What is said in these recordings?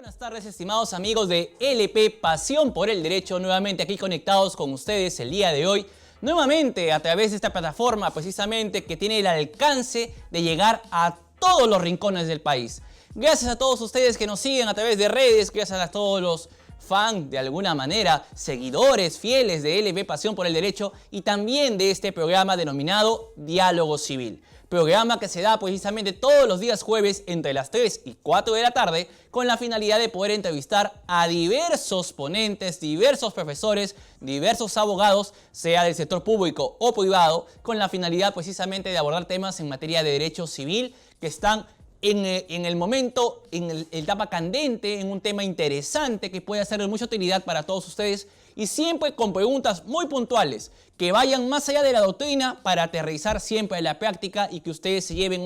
Buenas tardes, estimados amigos de LP Pasión por el Derecho, nuevamente aquí conectados con ustedes el día de hoy, nuevamente a través de esta plataforma precisamente que tiene el alcance de llegar a todos los rincones del país. Gracias a todos ustedes que nos siguen a través de redes, gracias a todos los fans de alguna manera, seguidores fieles de LP Pasión por el Derecho y también de este programa denominado Diálogo Civil. Programa que se da precisamente todos los días jueves entre las 3 y 4 de la tarde con la finalidad de poder entrevistar a diversos ponentes, diversos profesores, diversos abogados, sea del sector público o privado, con la finalidad precisamente de abordar temas en materia de derecho civil que están en el momento, en la etapa candente, en un tema interesante que puede ser de mucha utilidad para todos ustedes y siempre con preguntas muy puntuales que vayan más allá de la doctrina para aterrizar siempre en la práctica y que ustedes se lleven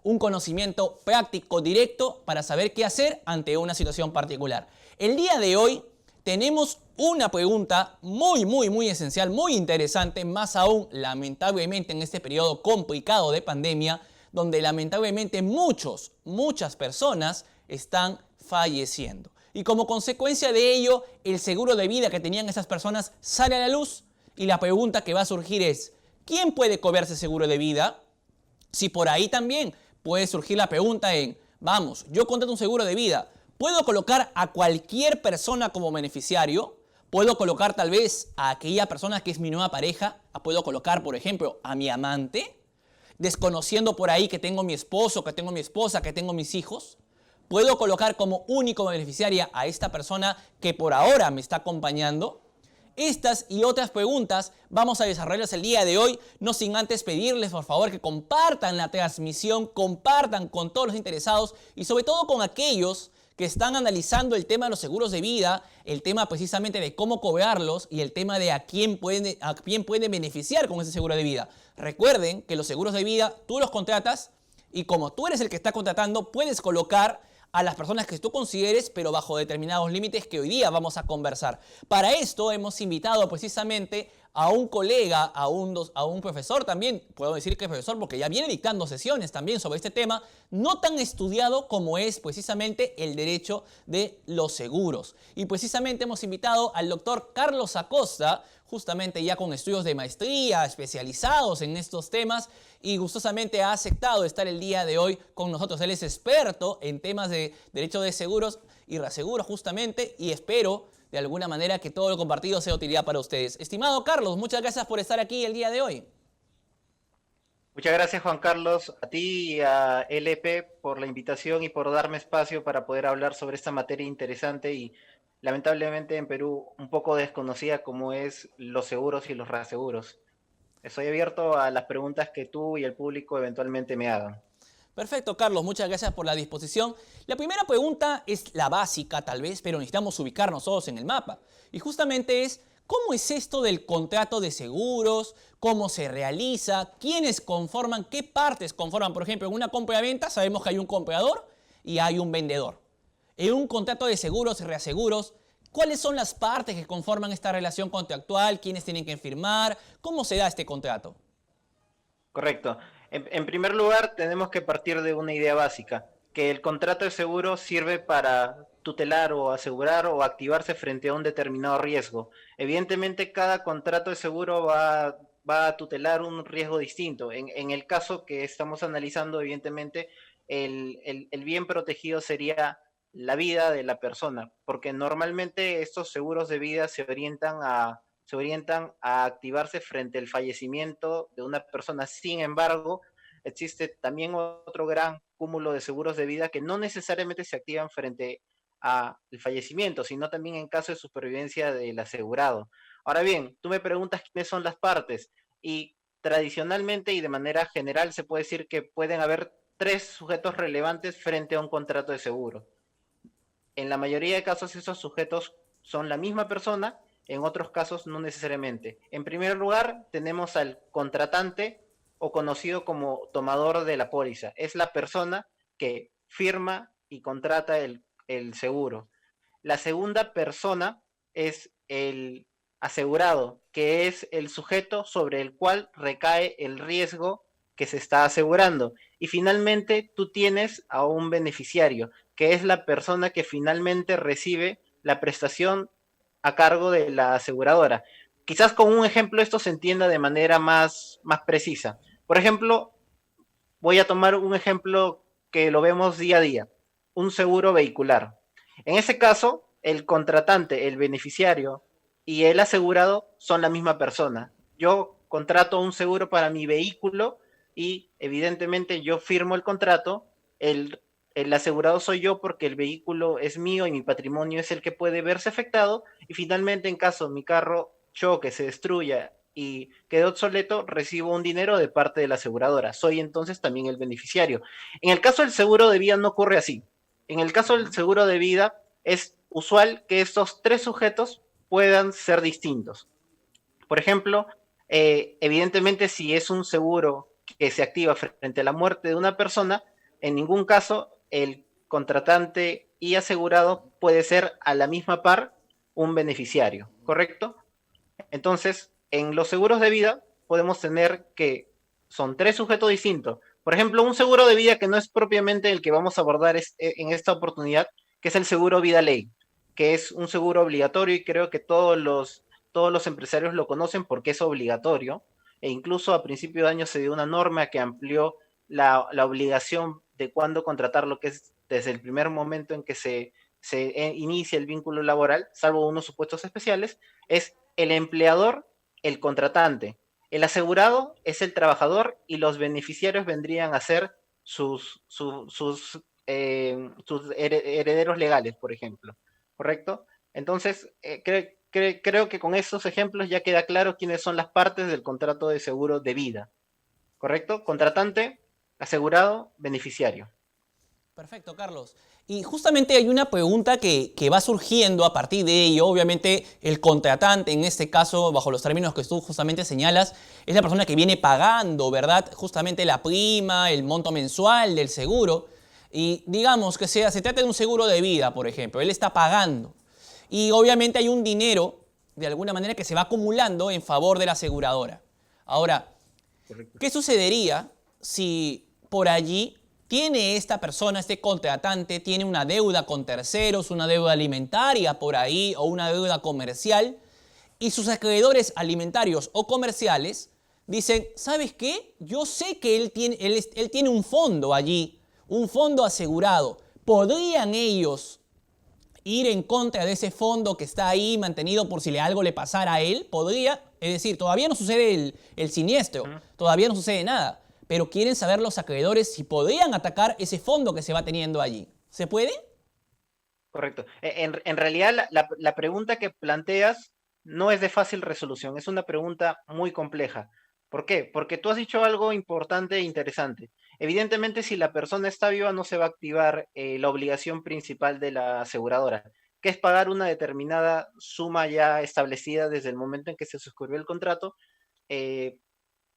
un conocimiento práctico directo para saber qué hacer ante una situación particular. El día de hoy tenemos una pregunta muy esencial, muy interesante, más aún lamentablemente en este periodo complicado de pandemia, donde lamentablemente muchas personas están falleciendo. Y como consecuencia de ello, el seguro de vida que tenían esas personas sale a la luz y la pregunta que va a surgir es, ¿quién puede cobrarse seguro de vida? Si por ahí también puede surgir la pregunta en, vamos, yo contrato un seguro de vida, ¿puedo colocar a cualquier persona como beneficiario? ¿Puedo colocar tal vez a aquella persona que es mi nueva pareja? ¿Puedo colocar, por ejemplo, a mi amante? Desconociendo por ahí que tengo mi esposo, que tengo mi esposa, que tengo mis hijos. ¿Puedo colocar como único beneficiaria a esta persona que por ahora me está acompañando? Estas y otras preguntas vamos a desarrollarlas el día de hoy, no sin antes pedirles por favor que compartan la transmisión, compartan con todos los interesados y sobre todo con aquellos que están analizando el tema de los seguros de vida, el tema precisamente de cómo cobrarlos y el tema de a quién puede beneficiar con ese seguro de vida. Recuerden que los seguros de vida tú los contratas y como tú eres el que está contratando, puedes colocar a las personas que tú consideres, pero bajo determinados límites que hoy día vamos a conversar. Para esto hemos invitado precisamente a un colega, a un profesor también, puedo decir que profesor porque ya viene dictando sesiones también sobre este tema, no tan estudiado como es precisamente el derecho de los seguros. Y precisamente hemos invitado al doctor Carlos Acosta, justamente ya con estudios de maestría, especializados en estos temas, y gustosamente ha aceptado estar el día de hoy con nosotros. Él es experto en temas de derecho de seguros y reaseguros justamente, y espero de alguna manera que todo lo compartido sea de utilidad para ustedes. Estimado Carlos, muchas gracias por estar aquí el día de hoy. Muchas gracias, Juan Carlos, a ti y a LP por la invitación y por darme espacio para poder hablar sobre esta materia interesante y lamentablemente en Perú un poco desconocida como es los seguros y los reaseguros. Estoy abierto a las preguntas que tú y el público eventualmente me hagan. Perfecto, Carlos, muchas gracias por la disposición. La primera pregunta es la básica tal vez, pero necesitamos ubicarnos todos en el mapa. Y justamente es, ¿cómo es esto del contrato de seguros? ¿Cómo se realiza? ¿Quiénes conforman? ¿Qué partes conforman? Por ejemplo, en una compra-venta sabemos que hay un comprador y hay un vendedor. En un contrato de seguros y reaseguros, ¿cuáles son las partes que conforman esta relación contractual? ¿Quiénes tienen que firmar? ¿Cómo se da este contrato? Correcto. En primer lugar, tenemos que partir de una idea básica, que el contrato de seguro sirve para tutelar o asegurar o activarse frente a un determinado riesgo. Evidentemente, cada contrato de seguro va a tutelar un riesgo distinto. En el caso que estamos analizando, evidentemente, el bien protegido sería la vida de la persona, porque normalmente estos seguros de vida se orientan a activarse frente al fallecimiento de una persona. Sin embargo, existe también otro gran cúmulo de seguros de vida que no necesariamente se activan frente al fallecimiento, sino también en caso de supervivencia del asegurado. Ahora bien, tú me preguntas quiénes son las partes y tradicionalmente y de manera general se puede decir que pueden haber tres sujetos relevantes frente a un contrato de seguro. En la mayoría de casos esos sujetos son la misma persona, en otros casos no necesariamente. En primer lugar, tenemos al contratante o conocido como tomador de la póliza. Es la persona que firma y contrata el seguro. La segunda persona es el asegurado, que es el sujeto sobre el cual recae el riesgo que se está asegurando. Y finalmente tú tienes a un beneficiario, que es la persona que finalmente recibe la prestación a cargo de la aseguradora. Quizás con un ejemplo esto se entienda de manera más precisa. Por ejemplo, voy a tomar un ejemplo que lo vemos día a día, un seguro vehicular. En ese caso, el contratante, el beneficiario y el asegurado son la misma persona. Yo contrato un seguro para mi vehículo y evidentemente yo firmo el contrato, el asegurado soy yo porque el vehículo es mío y mi patrimonio es el que puede verse afectado y finalmente en caso mi carro choque, se destruya y quedó obsoleto, recibo un dinero de parte de la aseguradora. Soy entonces también el beneficiario. En el caso del seguro de vida no ocurre así. En el caso del seguro de vida es usual que estos tres sujetos puedan ser distintos. Por ejemplo, evidentemente si es un seguro que se activa frente a la muerte de una persona, en ningún caso el contratante y asegurado puede ser a la misma par un beneficiario, ¿correcto? Entonces, en los seguros de vida podemos tener que son tres sujetos distintos. Por ejemplo, un seguro de vida que no es propiamente el que vamos a abordar en esta oportunidad, que es el seguro vida ley, que es un seguro obligatorio y creo que todos los empresarios lo conocen porque es obligatorio. E incluso a principio de año se dio una norma que amplió la obligación de cuándo contratar lo que es desde el primer momento en que se inicia el vínculo laboral, salvo unos supuestos especiales, es el empleador, el contratante. El asegurado es el trabajador y los beneficiarios vendrían a ser sus herederos legales, por ejemplo. ¿Correcto? Entonces, creo que con estos ejemplos ya queda claro quiénes son las partes del contrato de seguro de vida. ¿Correcto? Contratante, asegurado, beneficiario. Perfecto, Carlos. Y justamente hay una pregunta que va surgiendo a partir de ello. Obviamente el contratante, en este caso, bajo los términos que tú justamente señalas, es la persona que viene pagando, ¿verdad? Justamente la prima, el monto mensual del seguro. Y digamos que se trata de un seguro de vida, por ejemplo. Él está pagando. Y obviamente hay un dinero, de alguna manera, que se va acumulando en favor de la aseguradora. Ahora, Correcto. ¿qué sucedería si por allí tiene esta persona, este contratante, tiene una deuda con terceros, una deuda alimentaria por ahí o una deuda comercial y sus acreedores alimentarios o comerciales dicen, ¿sabes qué? Yo sé que él tiene un fondo allí, un fondo asegurado. ¿Podrían ellos ir en contra de ese fondo que está ahí mantenido por si algo le pasara a él? Podría, es decir, todavía no sucede el siniestro, todavía no sucede nada, pero quieren saber los acreedores si podrían atacar ese fondo que se va teniendo allí. ¿Se puede? Correcto. En realidad, la pregunta que planteas no es de fácil resolución, es una pregunta muy compleja. ¿Por qué? Porque tú has dicho algo importante e interesante. Evidentemente, si la persona está viva, no se va a activar la obligación principal de la aseguradora, que es pagar una determinada suma ya establecida desde el momento en que se suscribió el contrato, eh,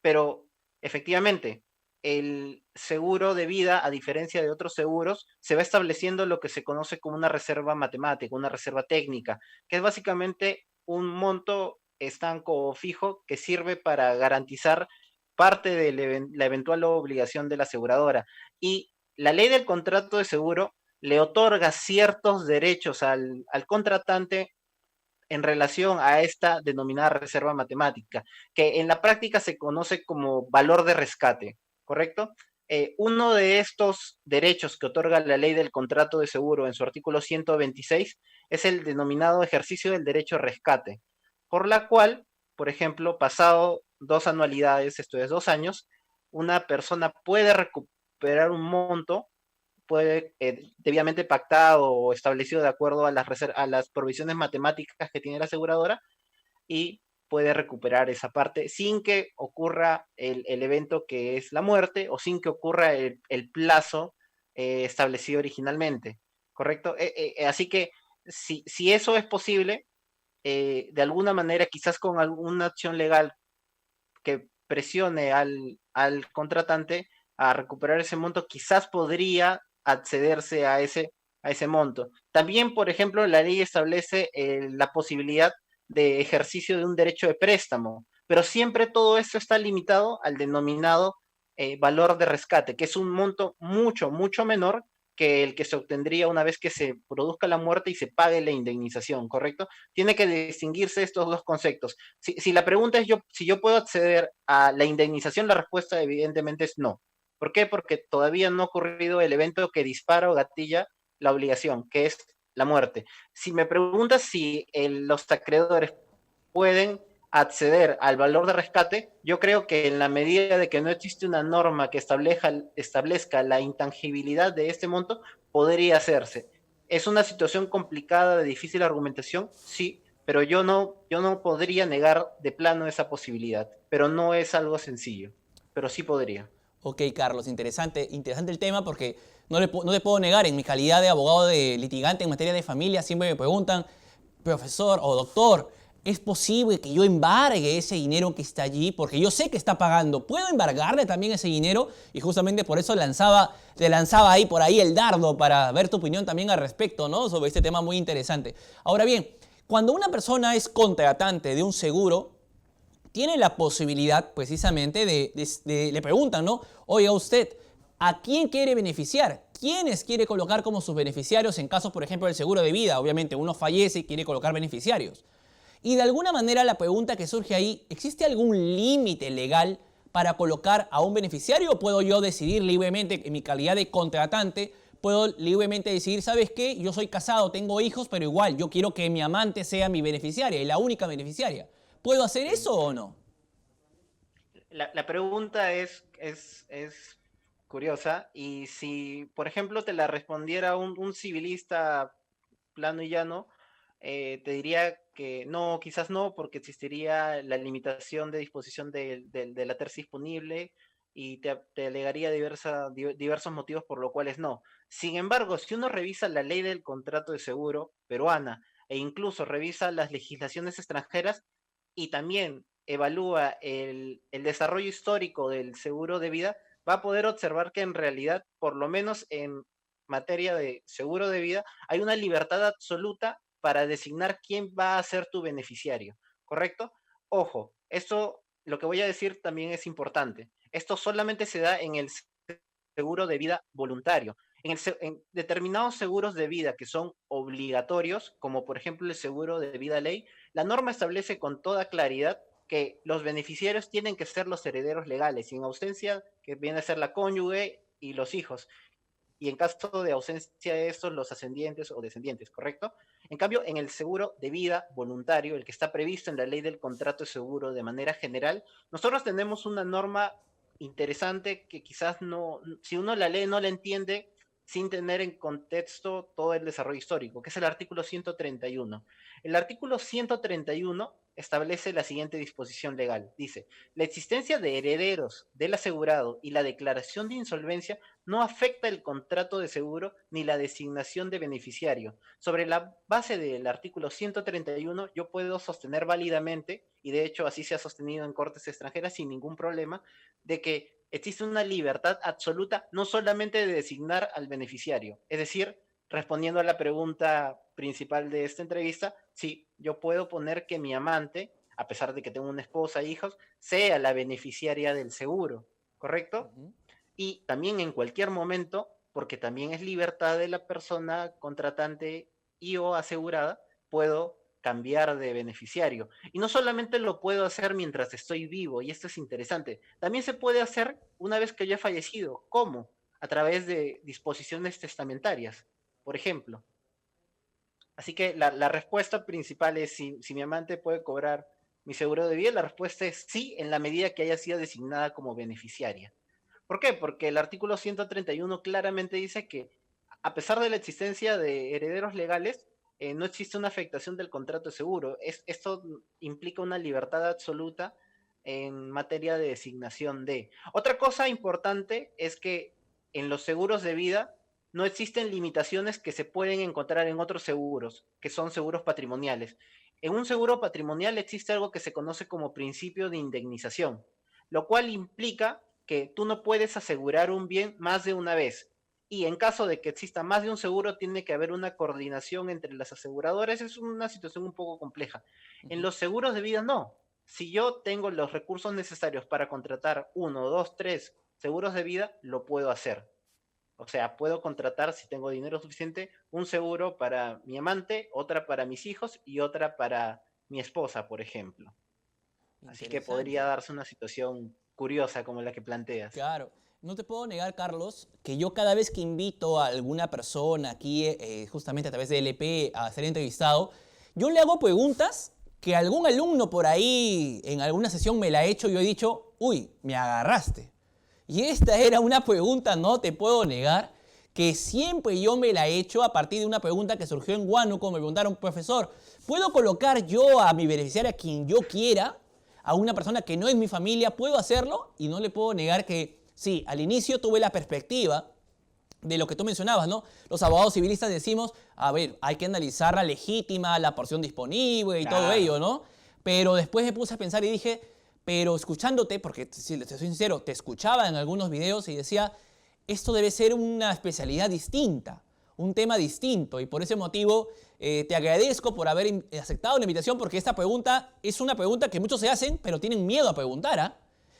pero efectivamente, el seguro de vida, a diferencia de otros seguros, se va estableciendo lo que se conoce como una reserva matemática, una reserva técnica, que es básicamente un monto estanco o fijo que sirve para garantizar parte de la eventual obligación de la aseguradora. Y la ley del contrato de seguro le otorga ciertos derechos al contratante en relación a esta denominada reserva matemática, que en la práctica se conoce como valor de rescate, ¿correcto? Uno de estos derechos que otorga la ley del contrato de seguro en su artículo 126 es el denominado ejercicio del derecho a rescate, por la cual, por ejemplo, pasado 2 anualidades, esto es 2 años, una persona puede recuperar un monto puede, debidamente pactado o establecido de acuerdo a las provisiones matemáticas que tiene la aseguradora y puede recuperar esa parte sin que ocurra el evento que es la muerte o sin que ocurra el plazo establecido originalmente, ¿correcto? Así que si eso es posible, de alguna manera, quizás con alguna acción legal que presione al contratante a recuperar ese monto, quizás podría accederse a ese monto. También, por ejemplo, la ley establece la posibilidad de ejercicio de un derecho de préstamo, pero siempre todo esto está limitado al denominado valor de rescate, que es un monto mucho, mucho menor que el que se obtendría una vez que se produzca la muerte y se pague la indemnización, ¿correcto? Tiene que distinguirse estos dos conceptos. Si la pregunta es si yo puedo acceder a la indemnización, la respuesta evidentemente es no. ¿Por qué? Porque todavía no ha ocurrido el evento que dispara o gatilla la obligación, que es la muerte. Si me preguntas si los acreedores pueden acceder al valor de rescate, yo creo que en la medida de que no existe una norma que establezca la intangibilidad de este monto, podría hacerse. ¿Es una situación complicada, de difícil argumentación? Sí, pero yo no podría negar de plano esa posibilidad, pero no es algo sencillo, pero sí podría. Ok, Carlos, interesante el tema porque no le puedo negar, en mi calidad de abogado de litigante en materia de familia, siempre me preguntan, profesor o doctor, ¿es posible que yo embargue ese dinero que está allí? Porque yo sé que está pagando. ¿Puedo embargarle también ese dinero? Y justamente por eso te lanzaba ahí por ahí el dardo para ver tu opinión también al respecto, ¿no? Sobre este tema muy interesante. Ahora bien, cuando una persona es contratante de un seguro, tiene la posibilidad precisamente le preguntan, ¿no? Oiga usted, ¿a quién quiere beneficiar? ¿Quiénes quiere colocar como sus beneficiarios en caso, por ejemplo, del seguro de vida? Obviamente uno fallece y quiere colocar beneficiarios. Y de alguna manera la pregunta que surge ahí, ¿existe algún límite legal para colocar a un beneficiario o puedo yo decidir libremente, en mi calidad de contratante, puedo libremente decidir, ¿sabes qué? Yo soy casado, tengo hijos, pero igual yo quiero que mi amante sea mi beneficiaria y la única beneficiaria. ¿Puedo hacer eso o no? La pregunta es curiosa y si, por ejemplo, te la respondiera un civilista plano y llano, te diría que no, quizás no, porque existiría la limitación de disposición de la tercia disponible y te alegaría diversos motivos por los cuales no. Sin embargo, si uno revisa la ley del contrato de seguro peruana e incluso revisa las legislaciones extranjeras y también evalúa el desarrollo histórico del seguro de vida, va a poder observar que en realidad, por lo menos en materia de seguro de vida, hay una libertad absoluta para designar quién va a ser tu beneficiario, ¿correcto? Ojo, esto, lo que voy a decir también es importante. Esto solamente se da en el seguro de vida voluntario. En determinados seguros de vida que son obligatorios, como por ejemplo el seguro de vida ley, la norma establece con toda claridad que los beneficiarios tienen que ser los herederos legales, y en ausencia, que viene a ser la cónyuge y los hijos, y en caso de ausencia de estos, los ascendientes o descendientes, ¿correcto? En cambio, en el seguro de vida voluntario, el que está previsto en la ley del contrato de seguro de manera general, nosotros tenemos una norma interesante que quizás no, si uno la lee, no la entiende sin tener en contexto todo el desarrollo histórico, que es el artículo 131. El artículo 131 establece la siguiente disposición legal. Dice, la existencia de herederos del asegurado y la declaración de insolvencia no afecta el contrato de seguro ni la designación de beneficiario. Sobre la base del artículo 131, yo puedo sostener válidamente, y de hecho así se ha sostenido en cortes extranjeras sin ningún problema, de que existe una libertad absoluta no solamente de designar al beneficiario, es decir, respondiendo a la pregunta principal de esta entrevista, sí, yo puedo poner que mi amante, a pesar de que tengo una esposa e hijos, sea la beneficiaria del seguro, ¿correcto? Ujú. Y también en cualquier momento, porque también es libertad de la persona contratante y o asegurada, puedo cambiar de beneficiario. Y no solamente lo puedo hacer mientras estoy vivo, y esto es interesante, también se puede hacer una vez que yo he fallecido. ¿Cómo? A través de disposiciones testamentarias, por ejemplo. Así que la respuesta principal es si mi amante puede cobrar mi seguro de vida, la respuesta es sí, en la medida que haya sido designada como beneficiaria. ¿Por qué? Porque el artículo 131 claramente dice que a pesar de la existencia de herederos legales, no existe una afectación del contrato de seguro. Esto implica una libertad absoluta en materia de designación de. Otra cosa importante es que en los seguros de vida no existen limitaciones que se pueden encontrar en otros seguros, que son seguros patrimoniales. En un seguro patrimonial existe algo que se conoce como principio de indemnización, lo cual implica que tú no puedes asegurar un bien más de una vez. Y en caso de que exista más de un seguro, tiene que haber una coordinación entre las aseguradoras. Es una situación un poco compleja. En Ujú. los seguros de vida no. Si yo tengo los recursos necesarios para contratar uno, dos, tres seguros de vida, lo puedo hacer. O sea, puedo contratar, si tengo dinero suficiente, un seguro para mi amante, otra para mis hijos y otra para mi esposa, por ejemplo. Así que podría Interesante. darse una situación curiosa como la que planteas. Claro. No te puedo negar, Carlos, que yo cada vez que invito a alguna persona aquí, justamente a través de LP, a ser entrevistado, yo le hago preguntas que algún alumno por ahí en alguna sesión me la ha hecho y yo he dicho, uy, me agarraste. Y esta era una pregunta, no te puedo negar, que siempre yo me la he hecho a partir de una pregunta que surgió en Huánuco. Me preguntaron, profesor, ¿puedo colocar yo a mi beneficiario a quien yo quiera? A una persona que no es mi familia, ¿puedo hacerlo? Y no le puedo negar que sí, al inicio tuve la perspectiva de lo que tú mencionabas, ¿no? Los abogados civilistas decimos, a ver, hay que analizar la legítima, la porción disponible y todo Claro. ello, ¿no? Pero después me puse a pensar y dije, pero escuchándote, porque si te soy sincero, te escuchaba en algunos videos y decía, esto debe ser una especialidad distinta, un tema distinto. Y por ese motivo te agradezco por haber aceptado la invitación, porque esta pregunta es una pregunta que muchos se hacen, pero tienen miedo a preguntar, ¿ah?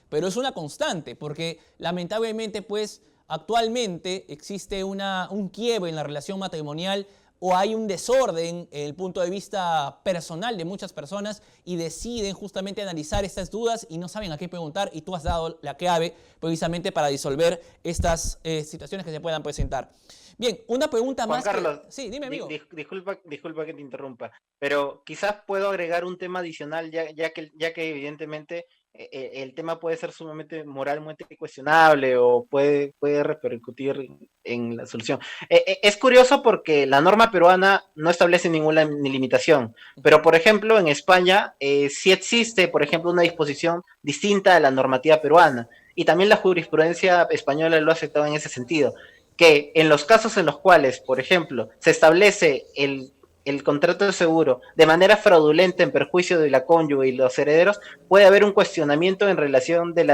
Pero es una constante, porque lamentablemente, pues, actualmente existe un quiebre en la relación matrimonial o hay un desorden en el punto de vista personal de muchas personas y deciden justamente analizar estas dudas y no saben a qué preguntar, y tú has dado la clave precisamente para disolver estas situaciones que se puedan presentar. Bien, una pregunta Juan más que... Carlos, Sí, dime, amigo. disculpa que te interrumpa, pero quizás puedo agregar un tema adicional, ya que evidentemente el tema puede ser sumamente moralmente cuestionable o puede repercutir en la solución. Es curioso porque la norma peruana no establece ninguna ni limitación, pero por ejemplo en España sí existe, por ejemplo, una disposición distinta a la normativa peruana, y también la jurisprudencia española lo ha aceptado en ese sentido, que en los casos en los cuales, por ejemplo, se establece el contrato de seguro de manera fraudulenta en perjuicio de la cónyuge y los herederos, puede haber un cuestionamiento en relación de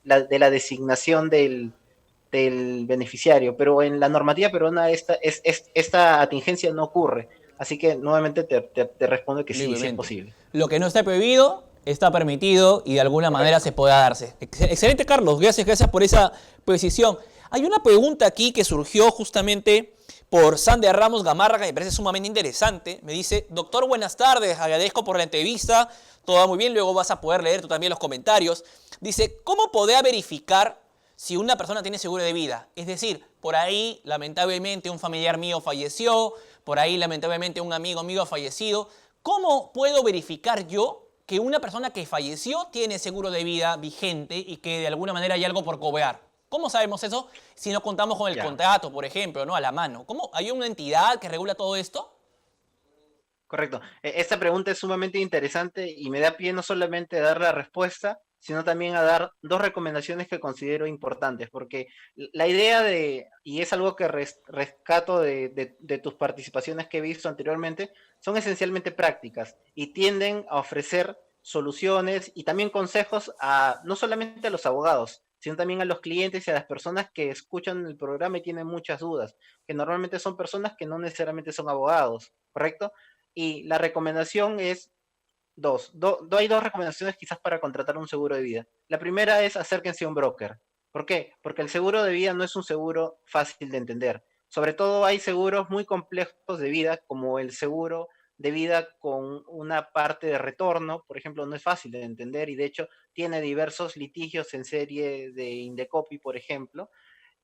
la designación del beneficiario, pero en la normativa peruana esta atingencia no ocurre. Así que nuevamente te respondo que sí, sí es Libremente. posible. Lo que no está prohibido está permitido y de alguna manera se Correcto. pueda darse. Excelente, Carlos. Gracias, gracias por esa precisión. Hay una pregunta aquí que surgió justamente por Sander Ramos Gamarra, que me parece sumamente interesante. Me dice, doctor, buenas tardes, agradezco por la entrevista, todo va muy bien, luego vas a poder leer tú también los comentarios. Dice, ¿cómo podría verificar si una persona tiene seguro de vida? Es decir, por ahí lamentablemente un familiar mío falleció, por ahí lamentablemente un amigo mío ha fallecido. ¿Cómo puedo verificar yo que una persona que falleció tiene seguro de vida vigente y que de alguna manera hay algo por cobrar? ¿Cómo sabemos eso si no contamos con el Ya. contrato, por ejemplo, ¿no? A la mano? ¿Cómo? ¿Hay una entidad que regula todo esto? Correcto. Esta pregunta es sumamente interesante y me da pie no solamente a dar la respuesta, sino también a dar dos recomendaciones que considero importantes, porque la idea y es algo que rescato de tus participaciones que he visto anteriormente, son esencialmente prácticas y tienden a ofrecer soluciones y también consejos a no solamente a los abogados, sino también a los clientes y a las personas que escuchan el programa y tienen muchas dudas, que normalmente son personas que no necesariamente son abogados, ¿correcto? Y la recomendación es hay dos recomendaciones quizás para contratar un seguro de vida. La primera es acérquense a un broker. ¿Por qué? Porque el seguro de vida no es un seguro fácil de entender. Sobre todo hay seguros muy complejos de vida, como el seguro de vida con una parte de retorno, por ejemplo, no es fácil de entender y de hecho tiene diversos litigios en serie de Indecopi, por ejemplo,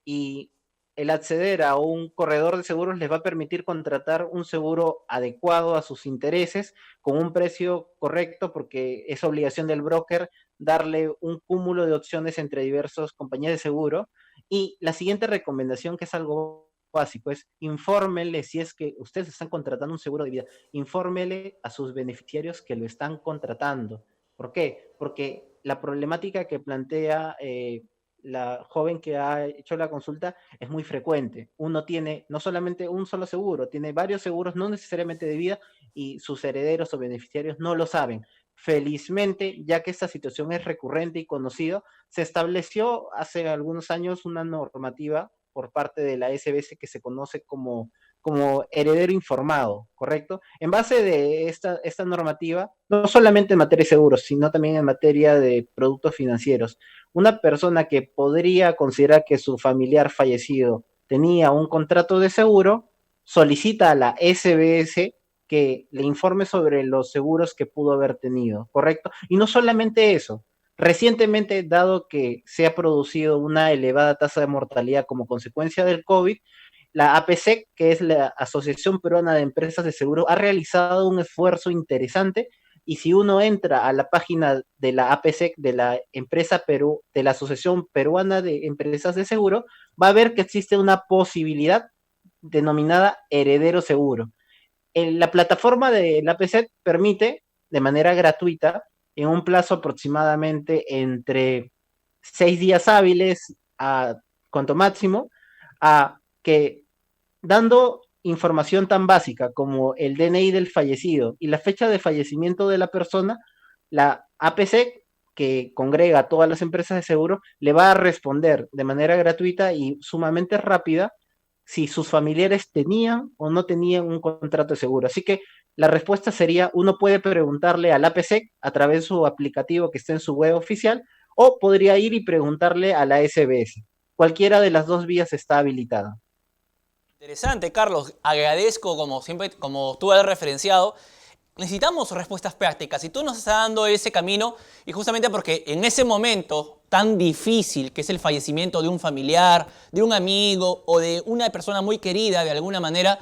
y el acceder a un corredor de seguros les va a permitir contratar un seguro adecuado a sus intereses con un precio correcto, porque es obligación del broker darle un cúmulo de opciones entre diversas compañías de seguro. Y la siguiente recomendación, que es algo básico, es infórmele, si es que ustedes están contratando un seguro de vida, infórmele a sus beneficiarios que lo están contratando. ¿Por qué? Porque la problemática que plantea la joven que ha hecho la consulta es muy frecuente. Uno tiene no solamente un solo seguro, tiene varios seguros, no necesariamente de vida, y sus herederos o beneficiarios no lo saben. Felizmente, ya que esta situación es recurrente y conocido, se estableció hace algunos años una normativa por parte de la SBS que se conoce como heredero informado, ¿correcto? En base de esta normativa, no solamente en materia de seguros, sino también en materia de productos financieros, una persona que podría considerar que su familiar fallecido tenía un contrato de seguro, solicita a la SBS que le informe sobre los seguros que pudo haber tenido, ¿correcto? Y no solamente eso, recientemente, dado que se ha producido una elevada tasa de mortalidad como consecuencia del COVID, la APSEC, que es la Asociación Peruana de Empresas de Seguro, ha realizado un esfuerzo interesante y si uno entra a la página de la APSEC, de la de la Asociación Peruana de Empresas de Seguro, va a ver que existe una posibilidad denominada heredero seguro. La plataforma de la APSEC permite de manera gratuita, en un plazo aproximadamente entre 6 días hábiles a cuanto máximo, a que dando información tan básica como el DNI del fallecido y la fecha de fallecimiento de la persona, la APC, que congrega a todas las empresas de seguro, le va a responder de manera gratuita y sumamente rápida si sus familiares tenían o no tenían un contrato de seguro. Así que la respuesta sería, uno puede preguntarle al APC a través de su aplicativo que está en su web oficial, o podría ir y preguntarle a la SBS. Cualquiera de las dos vías está habilitada. Interesante, Carlos. Agradezco, como siempre, como tú has referenciado, necesitamos respuestas prácticas y tú nos estás dando ese camino y justamente porque en ese momento tan difícil que es el fallecimiento de un familiar, de un amigo o de una persona muy querida de alguna manera,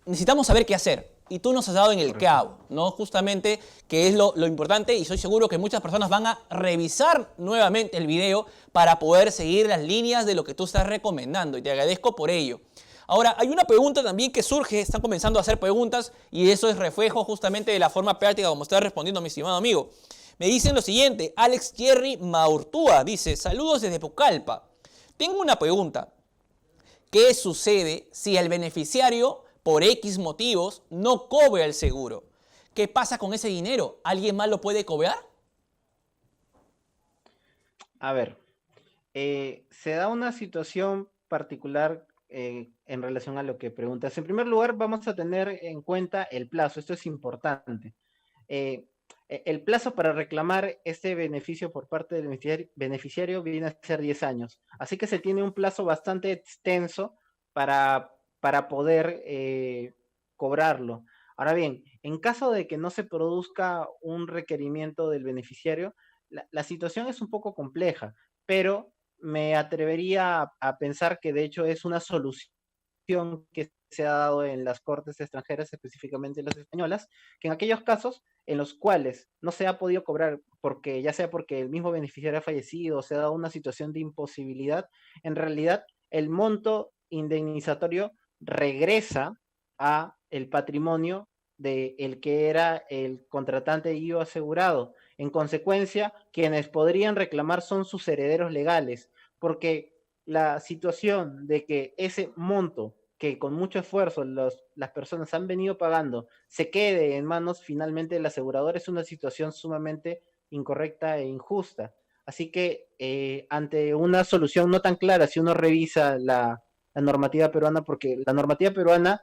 necesitamos saber qué hacer. Y tú nos has dado en el qué hago, ¿no? Justamente que es lo importante y soy seguro que muchas personas van a revisar nuevamente el video para poder seguir las líneas de lo que tú estás recomendando y te agradezco por ello. Ahora, hay una pregunta también que surge, están comenzando a hacer preguntas y eso es reflejo justamente de la forma práctica como está respondiendo mi estimado amigo. Me dicen lo siguiente, Alex Jerry Maurtúa dice, saludos desde Pucallpa. Tengo una pregunta, ¿qué sucede si el beneficiario, por X motivos, no cobra el seguro? ¿Qué pasa con ese dinero? ¿Alguien más lo puede cobrar? A ver, se da una situación particular en relación a lo que preguntas. En primer lugar, vamos a tener en cuenta el plazo. Esto es importante. El plazo para reclamar este beneficio por parte del beneficiario viene a ser 10 años. Así que se tiene un plazo bastante extenso para poder cobrarlo. Ahora bien, en caso de que no se produzca un requerimiento del beneficiario, la situación es un poco compleja, pero me atrevería a pensar que de hecho es una solución que se ha dado en las cortes extranjeras, específicamente las españolas, que en aquellos casos en los cuales no se ha podido cobrar, porque ya sea porque el mismo beneficiario ha fallecido o se ha dado una situación de imposibilidad, en realidad el monto indemnizatorio regresa a el patrimonio de el que era el contratante y o asegurado. En consecuencia, quienes podrían reclamar son sus herederos legales, porque la situación de que ese monto que con mucho esfuerzo las personas han venido pagando se quede en manos finalmente del asegurador es una situación sumamente incorrecta e injusta. Así que ante una solución no tan clara, si uno revisa la normativa peruana, porque la normativa peruana,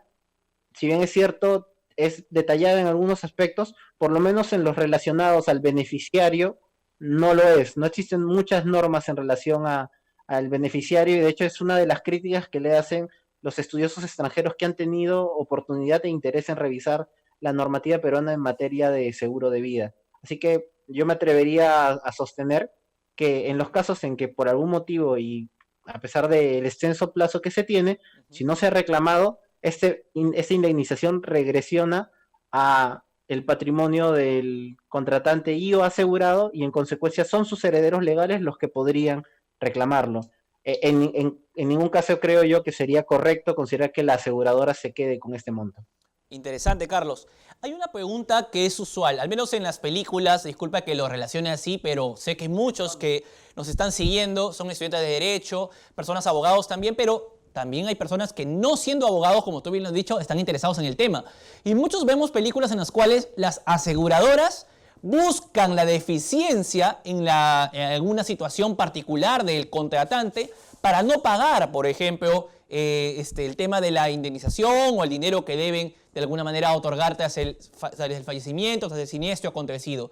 si bien es cierto, es detallada en algunos aspectos, por lo menos en los relacionados al beneficiario, no lo es. No existen muchas normas en relación al beneficiario y de hecho es una de las críticas que le hacen los estudiosos extranjeros que han tenido oportunidad e interés en revisar la normativa peruana en materia de seguro de vida. Así que yo me atrevería a sostener que en los casos en que por algún motivo y a pesar del extenso plazo que se tiene, si no se ha reclamado, esta indemnización regresiona a el patrimonio del contratante y o asegurado y en consecuencia son sus herederos legales los que podrían reclamarlo. En ningún caso creo yo que sería correcto considerar que la aseguradora se quede con este monto. Interesante, Carlos. Hay una pregunta que es usual, al menos en las películas, disculpa que lo relacione así, pero sé que muchos que nos están siguiendo son estudiantes de Derecho, personas abogados también, pero también hay personas que no siendo abogados, como tú bien lo has dicho, están interesados en el tema. Y muchos vemos películas en las cuales las aseguradoras buscan la deficiencia en alguna situación particular del contratante para no pagar, por ejemplo, el tema de la indemnización o el dinero que deben de alguna manera otorgarte tras el fallecimiento, tras el siniestro acontecido.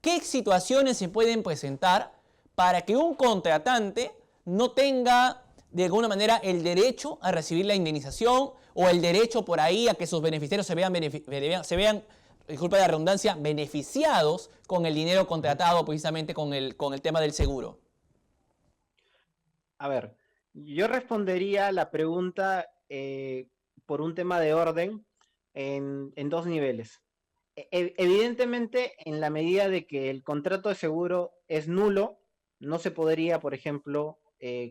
¿Qué situaciones se pueden presentar para que un contratante no tenga de alguna manera el derecho a recibir la indemnización o el derecho por ahí a que sus beneficiarios se vean, disculpa la redundancia, beneficiados con el dinero contratado precisamente con el tema del seguro? A ver, yo respondería la pregunta por un tema de orden en dos niveles. Evidentemente, en la medida de que el contrato de seguro es nulo, no se podría, por ejemplo,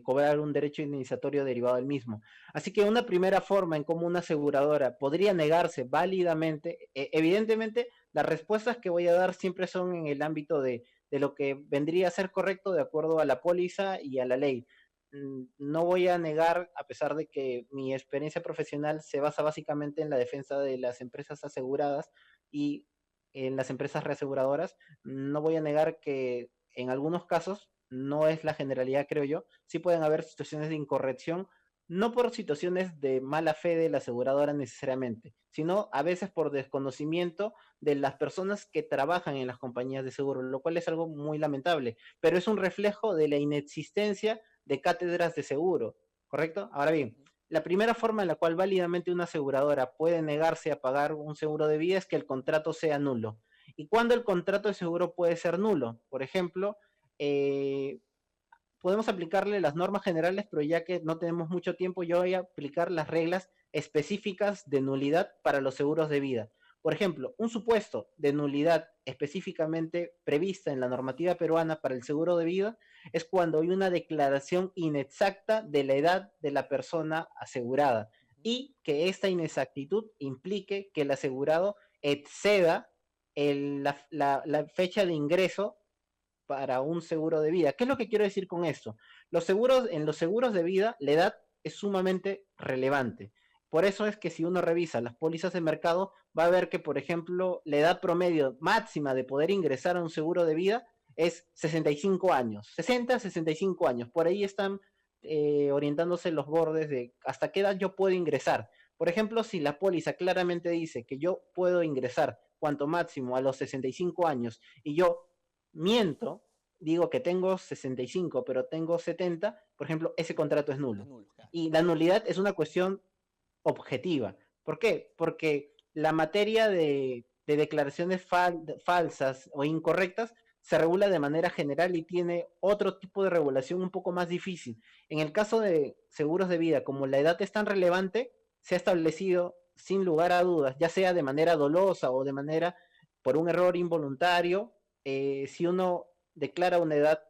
cobrar un derecho indemnizatorio derivado del mismo. Así que una primera forma en cómo una aseguradora podría negarse válidamente, evidentemente, las respuestas que voy a dar siempre son en el ámbito de lo que vendría a ser correcto de acuerdo a la póliza y a la ley. No voy a negar, a pesar de que mi experiencia profesional se basa básicamente en la defensa de las empresas aseguradas y en las empresas reaseguradoras, no voy a negar que en algunos casos, no es la generalidad creo yo, sí pueden haber situaciones de incorrección, no por situaciones de mala fe de la aseguradora necesariamente, sino a veces por desconocimiento de las personas que trabajan en las compañías de seguro, lo cual es algo muy lamentable, pero es un reflejo de la inexistencia de cátedras de seguro, ¿correcto? Ahora bien, la primera forma en la cual válidamente una aseguradora puede negarse a pagar un seguro de vida es que el contrato sea nulo. ¿Y cuándo el contrato de seguro puede ser nulo? Por ejemplo, podemos aplicarle las normas generales, pero ya que no tenemos mucho tiempo, yo voy a aplicar las reglas específicas de nulidad para los seguros de vida. Por ejemplo, un supuesto de nulidad específicamente prevista en la normativa peruana para el seguro de vida es cuando hay una declaración inexacta de la edad de la persona asegurada y que esta inexactitud implique que el asegurado exceda la fecha de ingreso para un seguro de vida. ¿Qué es lo que quiero decir con esto? En los seguros de vida, la edad es sumamente relevante. Por eso es que si uno revisa las pólizas de mercado, va a ver que, por ejemplo, la edad promedio máxima de poder ingresar a un seguro de vida es 65 años, 60 a 65 años. Por ahí están orientándose los bordes de hasta qué edad yo puedo ingresar. Por ejemplo, si la póliza claramente dice que yo puedo ingresar cuanto máximo a los 65 años y yo miento, digo que tengo 65, pero tengo 70, por ejemplo, ese contrato es nulo. Y la nulidad es una cuestión objetiva. ¿Por qué? Porque la materia de declaraciones falsas o incorrectas se regula de manera general y tiene otro tipo de regulación un poco más difícil. En el caso de seguros de vida, como la edad es tan relevante, se ha establecido sin lugar a dudas, ya sea de manera dolosa o de manera por un error involuntario, si uno declara una edad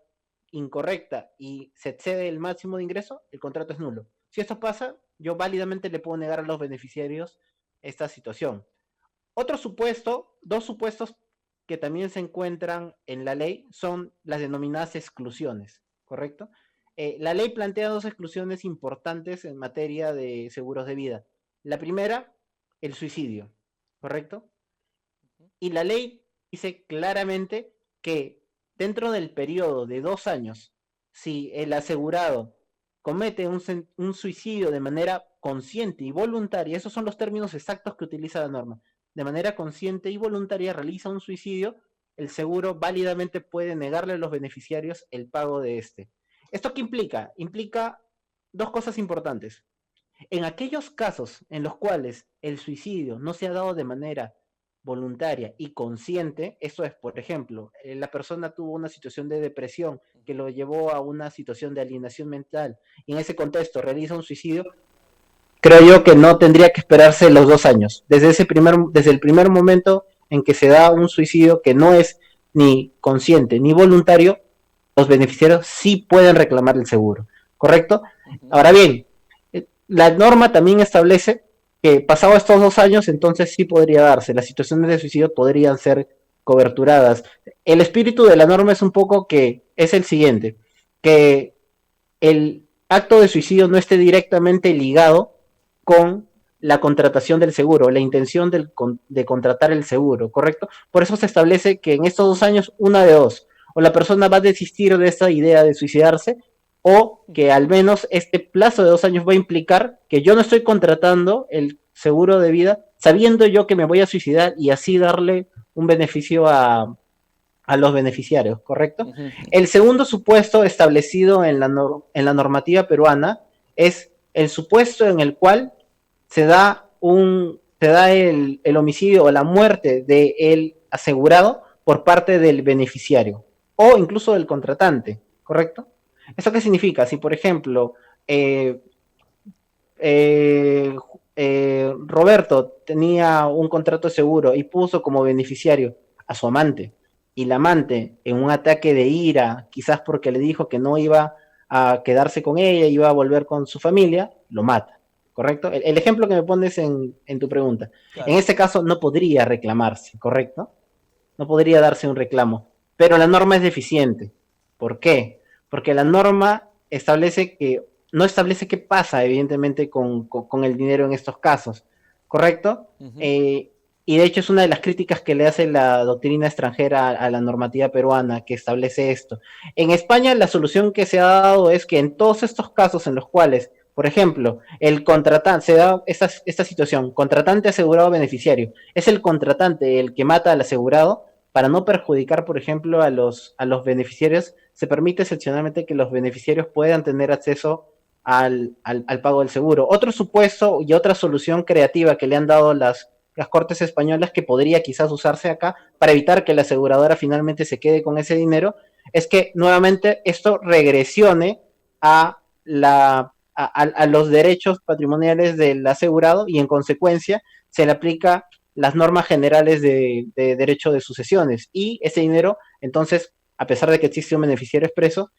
incorrecta y se excede el máximo de ingreso, el contrato es nulo. Si esto pasa, yo válidamente le puedo negar a los beneficiarios esta situación. Otro supuesto, dos supuestos que también se encuentran en la ley son las denominadas exclusiones, ¿correcto? La ley plantea dos exclusiones importantes en materia de seguros de vida. La primera, el suicidio, ¿correcto? Y la ley dice claramente que dentro del periodo de 2 años, si el asegurado comete un suicidio de manera consciente y voluntaria, esos son los términos exactos que utiliza la norma, de manera consciente y voluntaria realiza un suicidio, el seguro válidamente puede negarle a los beneficiarios el pago de este. ¿Esto qué implica? Implica dos cosas importantes. En aquellos casos en los cuales el suicidio no se ha dado de manera voluntaria y consciente, esto es, por ejemplo, la persona tuvo una situación de depresión que lo llevó a una situación de alienación mental y en ese contexto realiza un suicidio, creo yo que no tendría que esperarse los 2 años. Desde el primer momento en que se da un suicidio que no es ni consciente ni voluntario, los beneficiarios sí pueden reclamar el seguro, ¿correcto? Ahora bien, la norma también establece que pasado estos 2 años, entonces sí podría darse, las situaciones de suicidio podrían ser coberturadas. El espíritu de la norma es un poco que es el siguiente, que el acto de suicidio no esté directamente ligado con la contratación del seguro, la intención de contratar el seguro, ¿correcto? Por eso se establece que en estos 2 años, una de dos, o la persona va a desistir de esta idea de suicidarse, o que al menos este plazo de 2 años va a implicar que yo no estoy contratando el seguro de vida sabiendo yo que me voy a suicidar y así darle un beneficio a los beneficiarios, ¿correcto? Ujú. El segundo supuesto establecido en la normativa peruana es el supuesto en el cual se da el homicidio o la muerte del asegurado por parte del beneficiario o incluso del contratante, ¿correcto? ¿Eso qué significa? Si, por ejemplo, eh, eh, Roberto tenía un contrato de seguro y puso como beneficiario a su amante, y la amante en un ataque de ira, quizás porque le dijo que no iba a quedarse con ella, iba a volver con su familia, lo mata, ¿correcto? El ejemplo que me pones en tu pregunta. En Claro. este caso no podría reclamarse, ¿correcto? No podría darse un reclamo, pero la norma es deficiente. ¿Por qué? Porque la norma no establece qué pasa, evidentemente, con el dinero en estos casos, ¿correcto? Ujú. Eh, y de hecho es una de las críticas que le hace la doctrina extranjera a la normativa peruana que establece esto. En España la solución que se ha dado es que en todos estos casos en los cuales, por ejemplo, el contratante, se da esta situación, contratante asegurado beneficiario, es el contratante el que mata al asegurado, para no perjudicar, por ejemplo, a los beneficiarios, se permite excepcionalmente que los beneficiarios puedan tener acceso al pago del seguro. Otro supuesto y otra solución creativa que le han dado las Cortes Españolas que podría quizás usarse acá para evitar que la aseguradora finalmente se quede con ese dinero, es que nuevamente esto regresione a, a los derechos patrimoniales del asegurado y en consecuencia se le aplica las normas generales de derecho de sucesiones y ese dinero, entonces, a pesar de que existe un beneficiario expreso,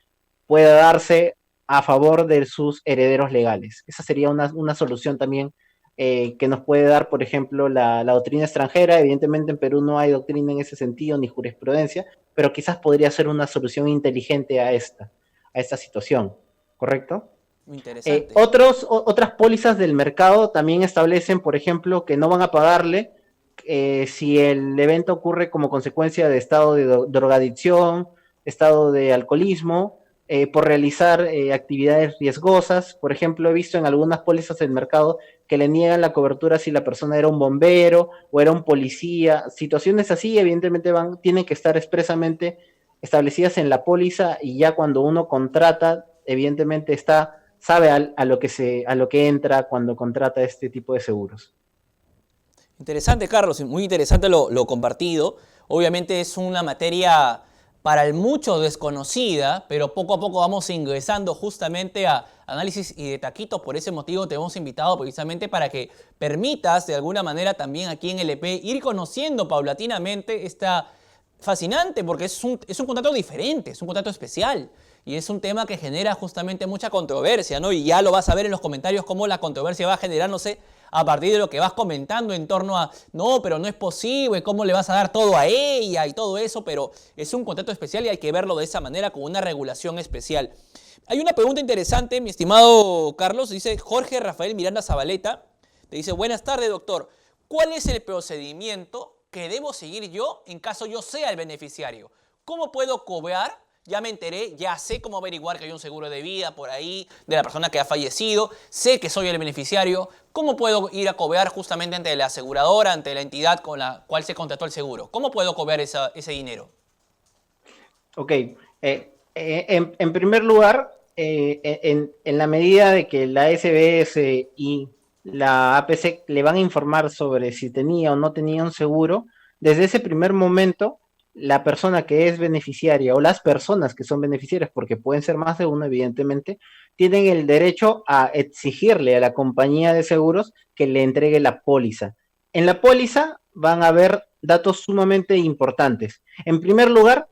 pueda darse a favor de sus herederos legales. Esa sería una solución también que nos puede dar, por ejemplo, la doctrina extranjera. Evidentemente en Perú no hay doctrina en ese sentido ni jurisprudencia, pero quizás podría ser una solución inteligente a esta situación, ¿correcto? Muy interesante. Otras pólizas del mercado también establecen, por ejemplo, que no van a pagarle si el evento ocurre como consecuencia de estado de drogadicción, estado de alcoholismo, por realizar actividades riesgosas. Por ejemplo, he visto en algunas pólizas del mercado que le niegan la cobertura si la persona era un bombero o era un policía. Situaciones así, evidentemente, tienen que estar expresamente establecidas en la póliza y ya cuando uno contrata, evidentemente sabe a lo que entra cuando contrata este tipo de seguros. Interesante, Carlos, muy interesante lo compartido. Obviamente es una materia para el mucho desconocida, pero poco a poco vamos ingresando justamente a análisis y de taquitos. Por ese motivo te hemos invitado precisamente para que permitas de alguna manera también aquí en LP ir conociendo paulatinamente esta fascinante, porque es un contrato diferente, es un contrato especial. Y es un tema que genera justamente mucha controversia, ¿no? Y ya lo vas a ver en los comentarios cómo la controversia va generándose a partir de lo que vas comentando en torno a, no, pero no es posible, cómo le vas a dar todo a ella y todo eso, pero es un contrato especial y hay que verlo de esa manera, con una regulación especial. Hay una pregunta interesante, mi estimado Carlos, dice Jorge Rafael Miranda Zabaleta, te dice, buenas tardes, doctor, ¿cuál es el procedimiento que debo seguir yo en caso yo sea el beneficiario? ¿Cómo puedo cobrar? Ya me enteré, ya sé cómo averiguar que hay un seguro de vida por ahí de la persona que ha fallecido, sé que soy el beneficiario. ¿Cómo puedo ir a cobrar justamente ante la aseguradora, ante la entidad con la cual se contrató el seguro? ¿Cómo puedo cobrar ese dinero? Ok, en primer lugar, en la medida de que la SBS y la APC le van a informar sobre si tenía o no tenía un seguro, desde ese primer momento, la persona que es beneficiaria o las personas que son beneficiarias, porque pueden ser más de uno, evidentemente, tienen el derecho a exigirle a la compañía de seguros que le entregue la póliza. En la póliza van a haber datos sumamente importantes. En primer lugar,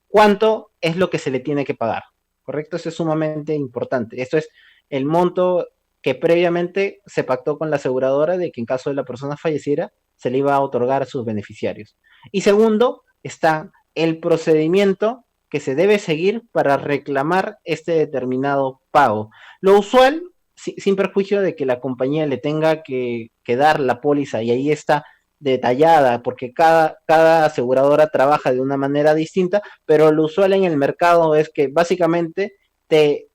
cuánto es lo que se le tiene que pagar, ¿correcto? Eso es sumamente importante. Esto es el monto que previamente se pactó con la aseguradora de que en caso de la persona falleciera se le iba a otorgar a sus beneficiarios. Y segundo, está el procedimiento que se debe seguir para reclamar este determinado pago. Lo usual, sin perjuicio de que la compañía le tenga que dar la póliza y ahí está detallada, porque cada aseguradora trabaja de una manera distinta, pero lo usual en el mercado es que básicamente te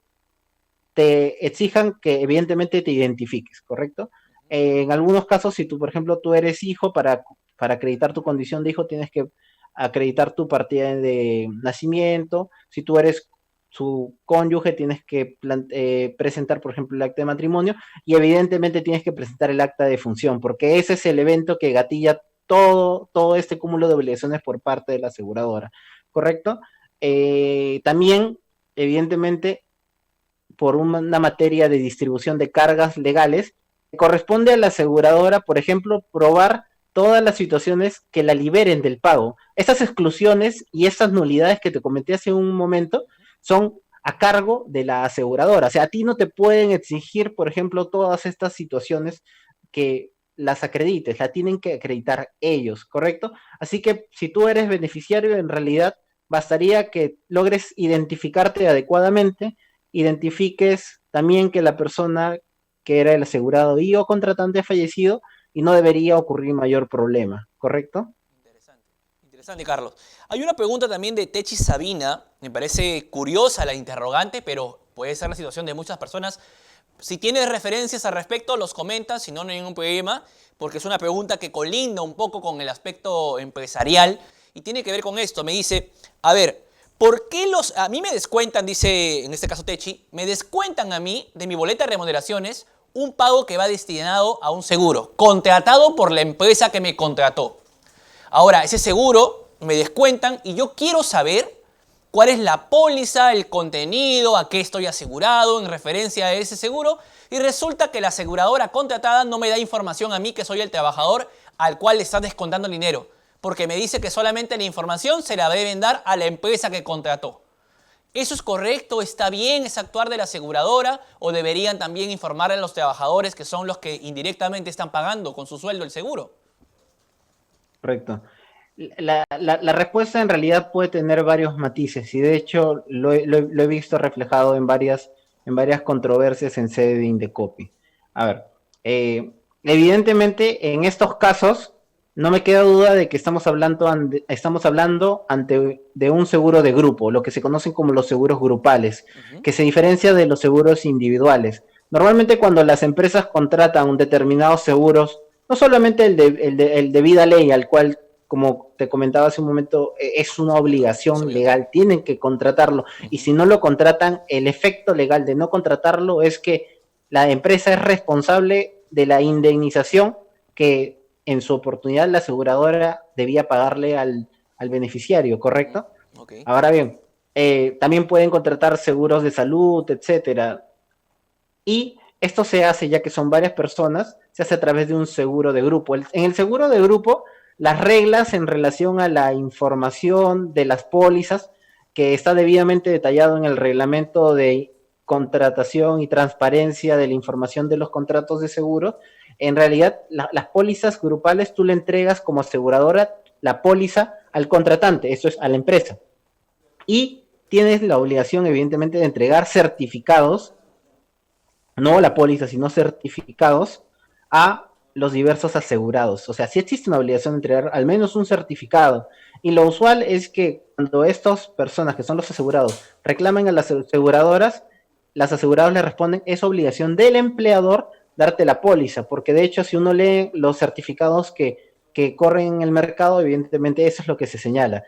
te exijan que evidentemente te identifiques, ¿correcto? En algunos casos, si tú, por ejemplo, tú eres hijo, para acreditar tu condición de hijo tienes que acreditar tu partida de nacimiento. Si tú eres su cónyuge, tienes que presentar, por ejemplo, el acta de matrimonio y evidentemente tienes que presentar el acta de función, porque ese es el evento que gatilla todo este cúmulo de obligaciones por parte de la aseguradora, ¿correcto? También, evidentemente, por una materia de distribución de cargas legales, corresponde a la aseguradora, por ejemplo, probar todas las situaciones que la liberen del pago. Estas exclusiones y estas nulidades que te comenté hace un momento son a cargo de la aseguradora. O sea, a ti no te pueden exigir, por ejemplo, todas estas situaciones que las acredites, la tienen que acreditar ellos, ¿correcto? Así que si tú eres beneficiario, en realidad bastaría que logres identificarte adecuadamente, identifiques también que la persona que era el asegurado y o contratante ha fallecido y no debería ocurrir mayor problema, ¿correcto? Interesante, interesante, Carlos. Hay una pregunta también de Techi Sabina, me parece curiosa la interrogante, pero puede ser la situación de muchas personas. Si tienes referencias al respecto, los comentas, si no, no hay ningún problema, porque es una pregunta que colinda un poco con el aspecto empresarial y tiene que ver con esto. Me dice, a ver, ¿por qué a mí me descuentan, dice en este caso Techi, me descuentan a mí de mi boleta de remuneraciones un pago que va destinado a un seguro, contratado por la empresa que me contrató? Ahora, ese seguro me descuentan y yo quiero saber cuál es la póliza, el contenido, a qué estoy asegurado en referencia a ese seguro, y resulta que la aseguradora contratada no me da información a mí, que soy el trabajador al cual le están descontando el dinero, porque me dice que solamente la información se la deben dar a la empresa que contrató. ¿Eso es correcto? ¿Está bien? ¿Es actuar de la aseguradora? ¿O deberían también informar a los trabajadores, que son los que indirectamente están pagando con su sueldo el seguro? Correcto. La respuesta en realidad puede tener varios matices y de hecho lo he visto reflejado en varias controversias en sede de Indecopi. A ver, evidentemente en estos casos no me queda duda de que estamos hablando ante de un seguro de grupo, lo que se conocen como los seguros grupales, que se diferencia de los seguros individuales. Normalmente cuando las empresas contratan determinados seguros, no solamente el de vida ley, al cual, como te comentaba hace un momento, es una obligación legal, tienen que contratarlo, y si no lo contratan, el efecto legal de no contratarlo es que la empresa es responsable de la indemnización que en su oportunidad la aseguradora debía pagarle al beneficiario, ¿correcto? Okay. Ahora bien, también pueden contratar seguros de salud, etcétera, y esto se hace, ya que son varias personas, se hace a través de un seguro de grupo. En el seguro de grupo, las reglas en relación a la información de las pólizas, que está debidamente detallado en el reglamento de contratación y transparencia de la información de los contratos de seguro, en realidad las pólizas grupales tú le entregas como aseguradora la póliza al contratante, eso es a la empresa. Y tienes la obligación, evidentemente, de entregar certificados, no la póliza, sino certificados a los diversos asegurados. O sea, sí existe una obligación de entregar al menos un certificado. Y lo usual es que cuando estas personas, que son los asegurados, reclaman a las aseguradoras, las aseguradoras le responden, es obligación del empleador darte la póliza, porque de hecho si uno lee los certificados que corren en el mercado, evidentemente eso es lo que se señala.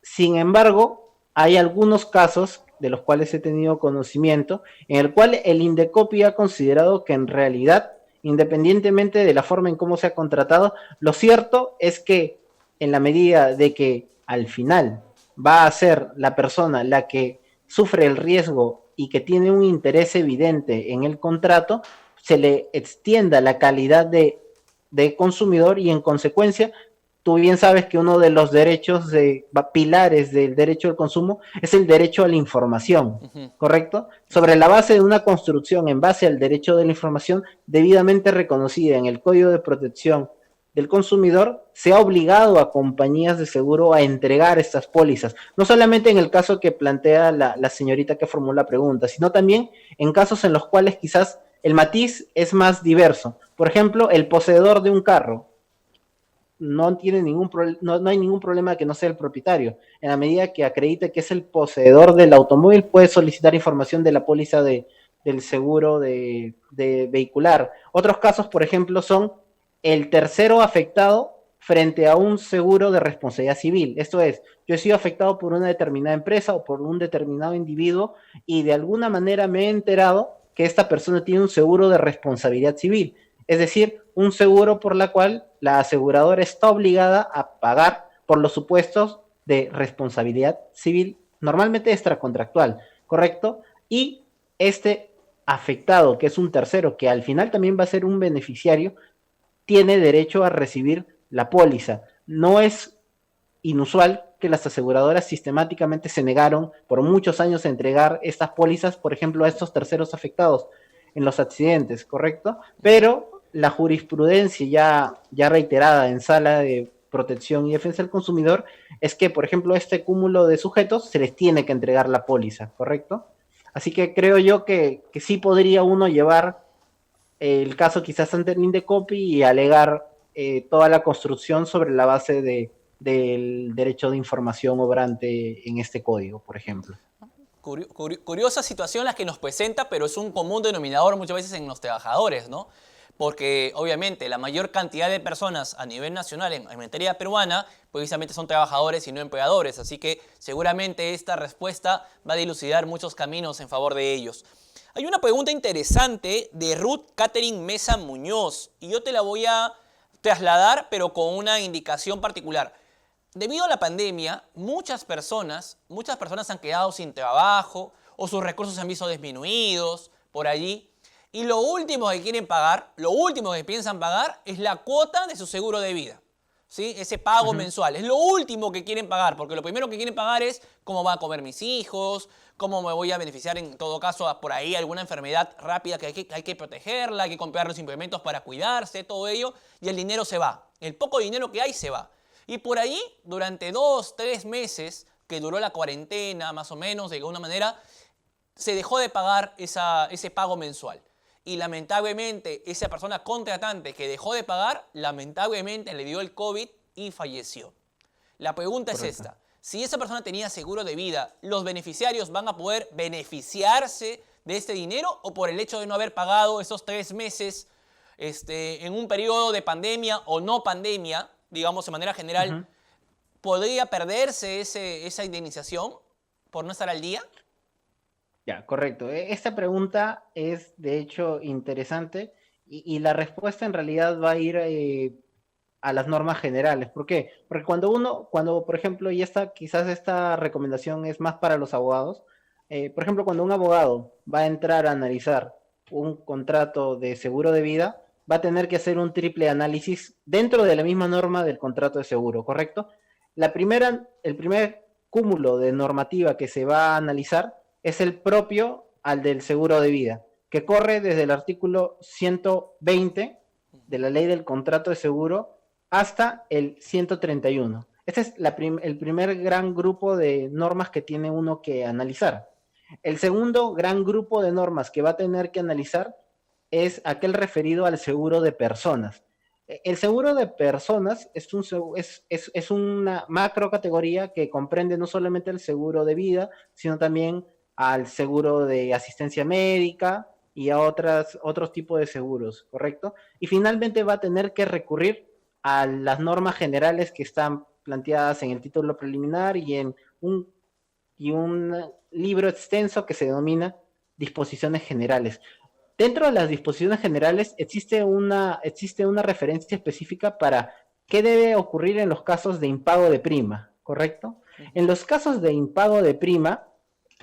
Sin embargo, hay algunos casos de los cuales he tenido conocimiento, en el cual el Indecopi ha considerado que en realidad, independientemente de la forma en cómo se ha contratado, lo cierto es que en la medida de que al final va a ser la persona la que sufre el riesgo y que tiene un interés evidente en el contrato, se le extienda la calidad de consumidor y en consecuencia tú bien sabes que uno de los derechos pilares del derecho al consumo es el derecho a la información, ¿correcto? Sobre la base de una construcción en base al derecho de la información debidamente reconocida en el Código de Protección del Consumidor, se ha obligado a compañías de seguro a entregar estas pólizas, no solamente en el caso que plantea la señorita que formuló la pregunta, sino también en casos en los cuales quizás el matiz es más diverso. Por ejemplo, el poseedor de un carro no tiene no hay ningún problema que no sea el propietario. En la medida que acredite que es el poseedor del automóvil, puede solicitar información de la póliza del seguro de vehicular. Otros casos, por ejemplo, son el tercero afectado frente a un seguro de responsabilidad civil. Esto es, yo he sido afectado por una determinada empresa o por un determinado individuo y de alguna manera me he enterado que esta persona tiene un seguro de responsabilidad civil. Es decir, un seguro por la cual la aseguradora está obligada a pagar por los supuestos de responsabilidad civil, normalmente extracontractual, ¿correcto? Y este afectado, que es un tercero, que al final también va a ser un beneficiario, tiene derecho a recibir la póliza. No es inusual que las aseguradoras sistemáticamente se negaron por muchos años a entregar estas pólizas, por ejemplo, a estos terceros afectados en los accidentes, ¿correcto? Pero la jurisprudencia ya reiterada en sala de protección y defensa del consumidor es que, por ejemplo, este cúmulo de sujetos se les tiene que entregar la póliza, ¿correcto? Así que creo yo que sí podría uno llevar el caso quizás ante el Indecopi y alegar toda la construcción sobre la base del derecho de información obrante en este código, por ejemplo. Curiosa situación la que nos presenta, pero es un común denominador muchas veces en los trabajadores, ¿no? Porque obviamente la mayor cantidad de personas a nivel nacional en materia peruana precisamente son trabajadores y no empleadores, así que seguramente esta respuesta va a dilucidar muchos caminos en favor de ellos. Hay una pregunta interesante de Ruth Catherine Mesa Muñoz y yo te la voy a trasladar, pero con una indicación particular. Debido a la pandemia, muchas personas han quedado sin trabajo o sus recursos se han visto disminuidos por allí. Y lo último que quieren pagar, lo último que piensan pagar es la cuota de su seguro de vida. ¿Sí? Ese pago mensual. Es lo último que quieren pagar, porque lo primero que quieren pagar es cómo van a comer mis hijos, cómo me voy a beneficiar en todo caso por ahí alguna enfermedad rápida que hay que protegerla, hay que comprar los implementos para cuidarse, todo ello, y el dinero se va. El poco dinero que hay se va. Y por ahí, durante 2, 3 meses que duró la cuarentena, más o menos, de alguna manera, se dejó de pagar ese pago mensual. Y lamentablemente, esa persona contratante que dejó de pagar, lamentablemente le dio el COVID y falleció. La pregunta es esta. Si esa persona tenía seguro de vida, ¿los beneficiarios van a poder beneficiarse de este dinero o por el hecho de no haber pagado esos 3 meses en un periodo de pandemia o no pandemia, digamos de manera general, podría perderse esa indemnización por no estar al día? Ya, correcto. Esta pregunta es de hecho interesante y la respuesta en realidad va a ir a las normas generales. ¿Por qué? Porque cuando por ejemplo, y quizás esta recomendación es más para los abogados, por ejemplo, cuando un abogado va a entrar a analizar un contrato de seguro de vida, va a tener que hacer un triple análisis dentro de la misma norma del contrato de seguro, ¿correcto? El primer cúmulo de normativa que se va a analizar es el propio al del seguro de vida, que corre desde el artículo 120 de la ley del contrato de seguro hasta el 131. Este es el primer gran grupo de normas que tiene uno que analizar. El segundo gran grupo de normas que va a tener que analizar es aquel referido al seguro de personas. El seguro de personas es una macro categoría que comprende no solamente el seguro de vida, sino también al seguro de asistencia médica y a otros tipos de seguros, ¿correcto? Y finalmente va a tener que recurrir a las normas generales que están planteadas en el título preliminar y en un libro extenso que se denomina Disposiciones Generales. Dentro de las disposiciones generales existe una referencia específica para qué debe ocurrir en los casos de impago de prima, ¿correcto? En los casos de impago de prima,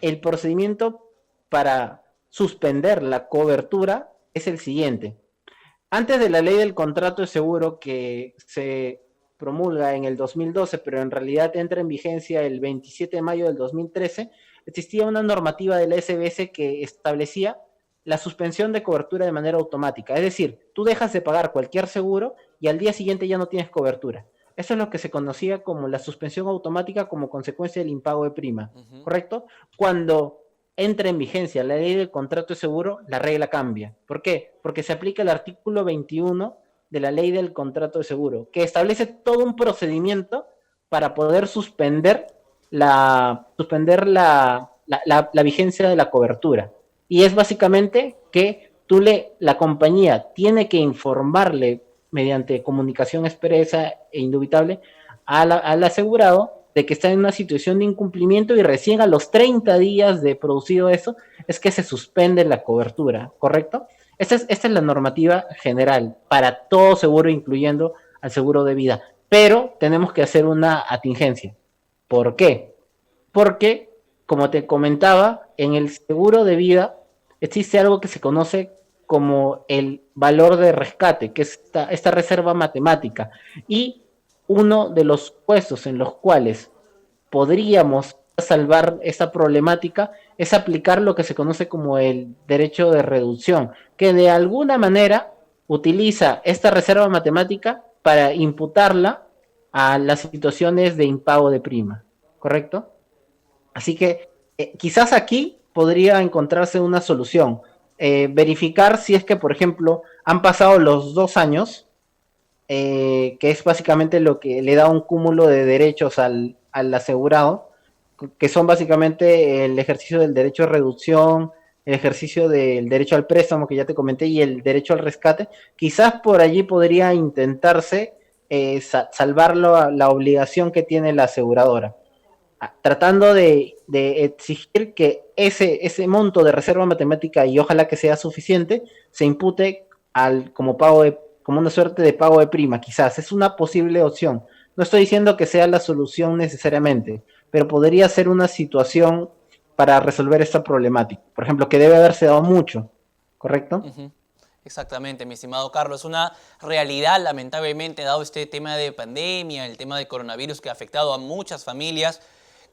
el procedimiento para suspender la cobertura es el siguiente. Antes de la ley del contrato de seguro que se promulga en el 2012, pero en realidad entra en vigencia el 27 de mayo del 2013, existía una normativa del SBS que establecía la suspensión de cobertura de manera automática. Es decir, tú dejas de pagar cualquier seguro y al día siguiente ya no tienes cobertura. Eso es lo que se conocía como la suspensión automática como consecuencia del impago de prima, ¿correcto? Cuando entra en vigencia la ley del contrato de seguro, la regla cambia. ¿Por qué? Porque se aplica el artículo 21 de la ley del contrato de seguro, que establece todo un procedimiento para poder suspender la vigencia de la cobertura. Y es básicamente que la compañía tiene que informarle mediante comunicación expresa e indubitable al asegurado de que está en una situación de incumplimiento y recién a los 30 días de producido eso es que se suspende la cobertura, ¿correcto? Esta es la normativa general para todo seguro, incluyendo al seguro de vida. Pero tenemos que hacer una atingencia. ¿Por qué? Porque, como te comentaba, en el seguro de vida existe algo que se conoce como el valor de rescate, que es esta reserva matemática. Y uno de los puestos en los cuales podríamos salvar esta problemática es aplicar lo que se conoce como el derecho de reducción, que de alguna manera utiliza esta reserva matemática para imputarla a las situaciones de impago de prima, ¿correcto? Así que quizás aquí podría encontrarse una solución. Verificar si es que, por ejemplo, han pasado los 2 años, que es básicamente lo que le da un cúmulo de derechos al asegurado, que son básicamente el ejercicio del derecho a reducción, el ejercicio del derecho al préstamo que ya te comenté y el derecho al rescate. Quizás por allí podría intentarse salvar la obligación que tiene la aseguradora, tratando de exigir que ese monto de reserva matemática, y ojalá que sea suficiente, se impute como una suerte de pago de prima. Quizás es una posible opción. No estoy diciendo que sea la solución necesariamente, pero podría ser una situación para resolver esta problemática. Por ejemplo, que debe haberse dado mucho, ¿correcto? Uh-huh. Exactamente, mi estimado Carlos. Es una realidad, lamentablemente, dado este tema de pandemia, el tema del coronavirus que ha afectado a muchas familias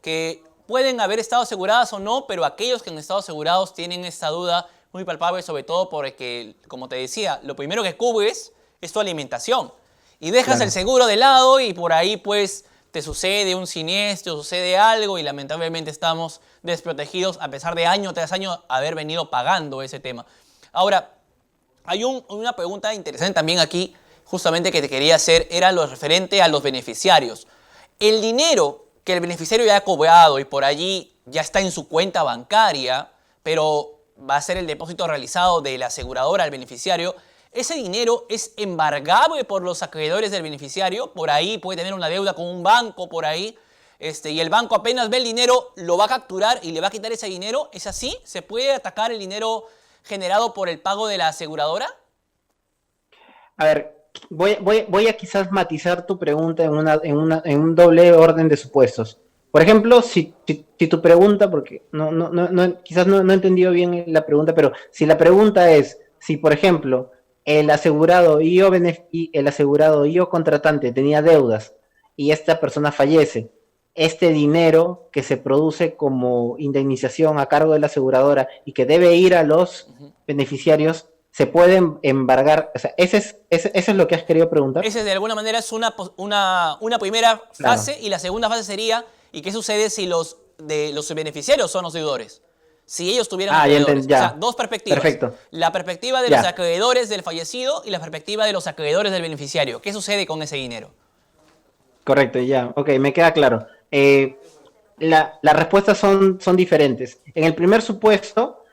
que pueden haber estado aseguradas o no, pero aquellos que han estado asegurados tienen esta duda muy palpable, sobre todo porque, como te decía, lo primero que cubres es tu alimentación. Y dejas el seguro de lado y por ahí pues te sucede un siniestro, sucede algo y lamentablemente estamos desprotegidos a pesar de año tras año haber venido pagando ese tema. Ahora, hay una pregunta interesante también aquí, justamente que te quería hacer, era lo referente a los beneficiarios. El dinero que el beneficiario ya ha cobrado y por allí ya está en su cuenta bancaria, pero va a ser el depósito realizado de la aseguradora al beneficiario, ¿ese dinero es embargable por los acreedores del beneficiario? Por ahí puede tener una deuda con un banco por ahí, y el banco apenas ve el dinero, lo va a capturar y le va a quitar ese dinero. ¿Es así? ¿Se puede atacar el dinero generado por el pago de la aseguradora? A ver, voy a quizás matizar tu pregunta en un doble orden de supuestos. Por ejemplo, si tu pregunta, porque quizás no he entendido bien la pregunta, pero si la pregunta es si, por ejemplo, el asegurado el asegurado y o contratante tenía deudas y esta persona fallece, este dinero que se produce como indemnización a cargo de la aseguradora y que debe ir a los beneficiarios, se pueden embargar. O sea, eso es lo que has querido preguntar. Ese de alguna manera es una primera fase, claro. Y la segunda fase sería, ¿y qué sucede si los beneficiarios son los deudores? Si ellos tuvieran acreedores. Ya. O sea, dos perspectivas. Perfecto. La perspectiva de los acreedores del fallecido y la perspectiva de los acreedores del beneficiario. ¿Qué sucede con ese dinero? Correcto, ya. Ok, me queda claro. Las respuestas son diferentes. En el primer supuesto,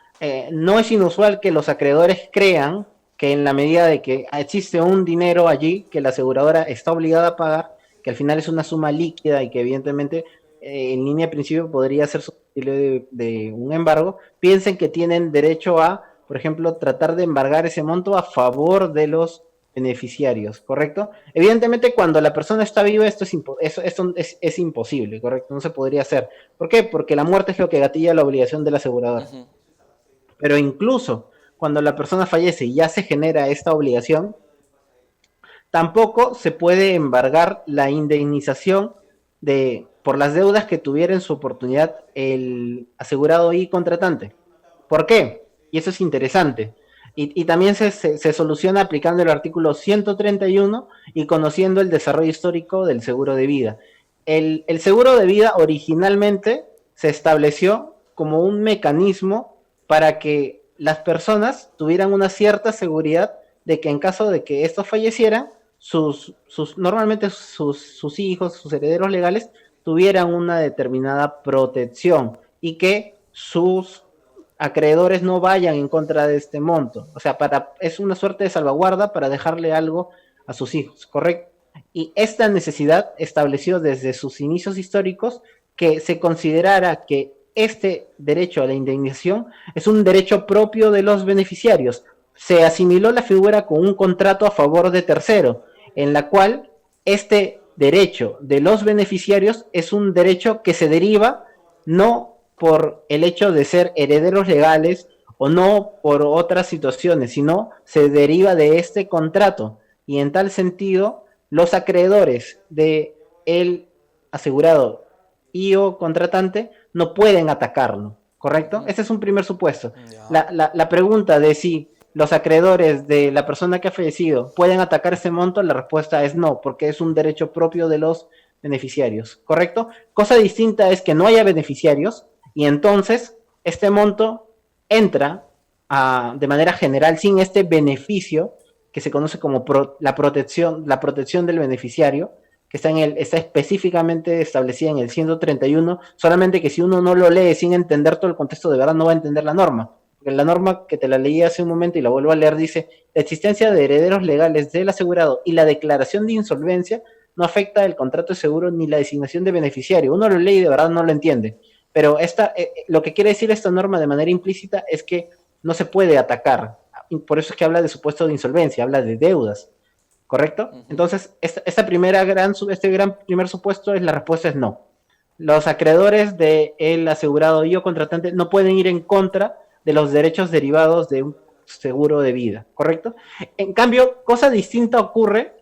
no es inusual que los acreedores crean que en la medida de que existe un dinero allí que la aseguradora está obligada a pagar, que al final es una suma líquida y que evidentemente en línea de principio podría ser susceptible de un embargo, piensen que tienen derecho a, por ejemplo, tratar de embargar ese monto a favor de los beneficiarios, ¿correcto? Evidentemente cuando la persona está viva esto es imposible, ¿correcto? No se podría hacer. ¿Por qué? Porque la muerte es lo que gatilla la obligación del asegurador. Uh-huh. Pero incluso cuando la persona fallece y ya se genera esta obligación, tampoco se puede embargar la indemnización por las deudas que tuviera en su oportunidad el asegurado y contratante. ¿Por qué? Y eso es interesante. Y también se soluciona aplicando el artículo 131 y conociendo el desarrollo histórico del seguro de vida. El seguro de vida originalmente se estableció como un mecanismo para que las personas tuvieran una cierta seguridad de que en caso de que estos fallecieran, normalmente sus hijos, sus herederos legales, tuvieran una determinada protección y que sus acreedores no vayan en contra de este monto. O sea, es una suerte de salvaguarda para dejarle algo a sus hijos, ¿correcto? Y esta necesidad estableció desde sus inicios históricos que se considerara que este derecho a la indemnización es un derecho propio de los beneficiarios. Se asimiló la figura con un contrato a favor de tercero, en la cual este derecho de los beneficiarios es un derecho que se deriva no por el hecho de ser herederos legales o no por otras situaciones, sino se deriva de este contrato. Y en tal sentido, los acreedores de el asegurado y o contratante no pueden atacarlo, ¿correcto? Ese es un primer supuesto. La pregunta de si los acreedores de la persona que ha fallecido pueden atacar ese monto, la respuesta es no, porque es un derecho propio de los beneficiarios, ¿correcto? Cosa distinta es que no haya beneficiarios y entonces este monto entra de manera general sin este beneficio que se conoce como la protección del beneficiario, que está específicamente establecida en el 131, solamente que si uno no lo lee sin entender todo el contexto, de verdad no va a entender la norma. Porque la norma que te la leí hace un momento y la vuelvo a leer dice: la existencia de herederos legales del asegurado y la declaración de insolvencia no afecta el contrato de seguro ni la designación de beneficiario. Uno lo lee y de verdad no lo entiende. Pero lo que quiere decir esta norma de manera implícita es que no se puede atacar. Por eso es que habla de supuesto de insolvencia, habla de deudas, ¿correcto? Entonces, este gran primer supuesto, la respuesta es no. Los acreedores del asegurado y o contratante no pueden ir en contra de los derechos derivados de un seguro de vida, ¿correcto? En cambio, cosa distinta ocurre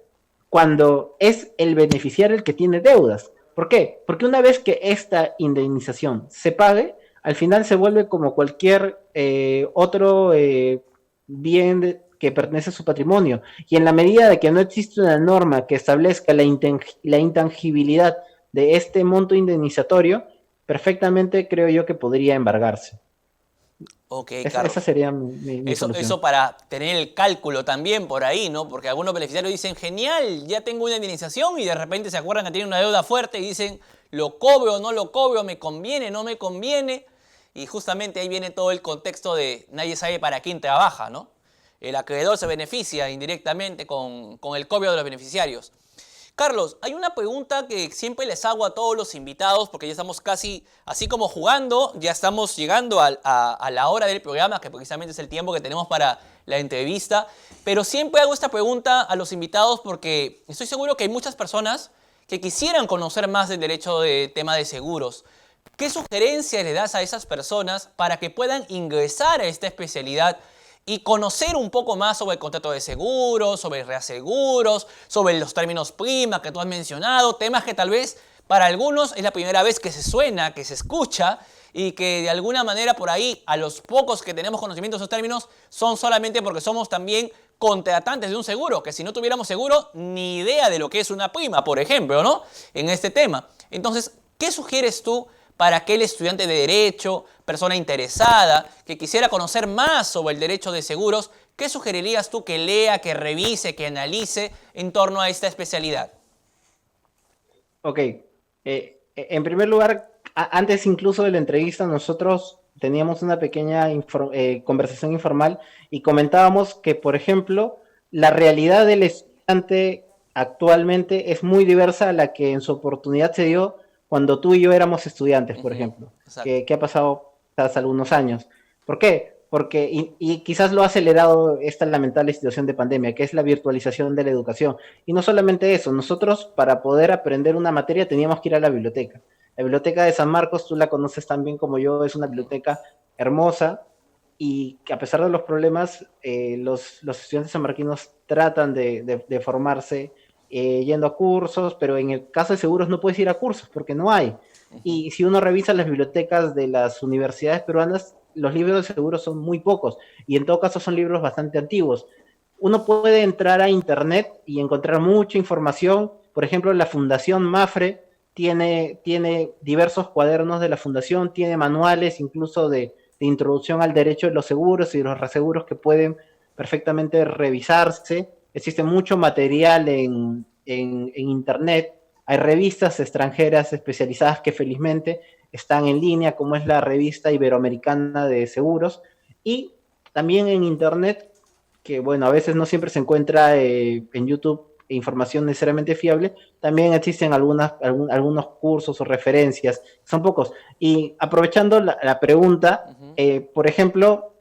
cuando es el beneficiario el que tiene deudas. ¿Por qué? Porque una vez que esta indemnización se pague, al final se vuelve como cualquier otro bien que pertenece a su patrimonio. Y en la medida de que no existe una norma que establezca la intangibilidad de este monto indemnizatorio, perfectamente creo yo que podría embargarse. Ok, Carlos. Esa sería mi solución. Eso para tener el cálculo también por ahí, ¿no? Porque algunos beneficiarios dicen, genial, ya tengo una indemnización, y de repente se acuerdan que tienen una deuda fuerte y dicen, ¿lo cobro o no lo cobro? ¿Me conviene, no me conviene? Y justamente ahí viene todo el contexto de nadie sabe para quién trabaja, ¿no? El acreedor se beneficia indirectamente con el cobro de los beneficiarios. Carlos, hay una pregunta que siempre les hago a todos los invitados, porque ya estamos casi, así como jugando, ya estamos llegando a la hora del programa, que precisamente es el tiempo que tenemos para la entrevista. Pero siempre hago esta pregunta a los invitados porque estoy seguro que hay muchas personas que quisieran conocer más del derecho de tema de seguros. ¿Qué sugerencias le das a esas personas para que puedan ingresar a esta especialidad y conocer un poco más sobre el contrato de seguros, sobre reaseguros, sobre los términos prima que tú has mencionado, temas que tal vez para algunos es la primera vez que se suena, que se escucha, y que de alguna manera por ahí a los pocos que tenemos conocimiento de esos términos son solamente porque somos también contratantes de un seguro, que si no tuviéramos seguro ni idea de lo que es una prima, por ejemplo, ¿no? En este tema. Entonces, ¿qué sugieres tú para aquel estudiante de Derecho, persona interesada, que quisiera conocer más sobre el derecho de seguros? ¿Qué sugerirías tú que lea, que revise, que analice en torno a esta especialidad? Ok. En primer lugar, antes incluso de la entrevista, nosotros teníamos una pequeña conversación informal y comentábamos que, por ejemplo, la realidad del estudiante actualmente es muy diversa a la que en su oportunidad se dio cuando tú y yo éramos estudiantes, por ejemplo, que ha pasado hace algunos años. ¿Por qué? Porque, y quizás lo ha acelerado esta lamentable situación de pandemia, que es la virtualización de la educación. Y no solamente eso, nosotros para poder aprender una materia teníamos que ir a la biblioteca. La biblioteca de San Marcos, tú la conoces tan bien como yo, es una biblioteca hermosa y que a pesar de los problemas, los estudiantes sanmarquinos tratan de formarse yendo a cursos, pero en el caso de seguros no puedes ir a cursos porque no hay. Y si uno revisa las bibliotecas de las universidades peruanas, los libros de seguros son muy pocos y en todo caso son libros bastante antiguos. Uno puede entrar a internet y encontrar mucha información. Por ejemplo, la Fundación Mafre tiene diversos cuadernos de la fundación, tiene manuales incluso de introducción al derecho de los seguros y de los reaseguros que pueden perfectamente revisarse. Existe mucho material en internet, hay revistas extranjeras especializadas que felizmente están en línea, como es la revista Iberoamericana de Seguros, y también en Internet, que bueno, a veces no siempre se encuentra en YouTube información necesariamente fiable, también existen algunos cursos o referencias, son pocos. Y aprovechando la pregunta, por ejemplo,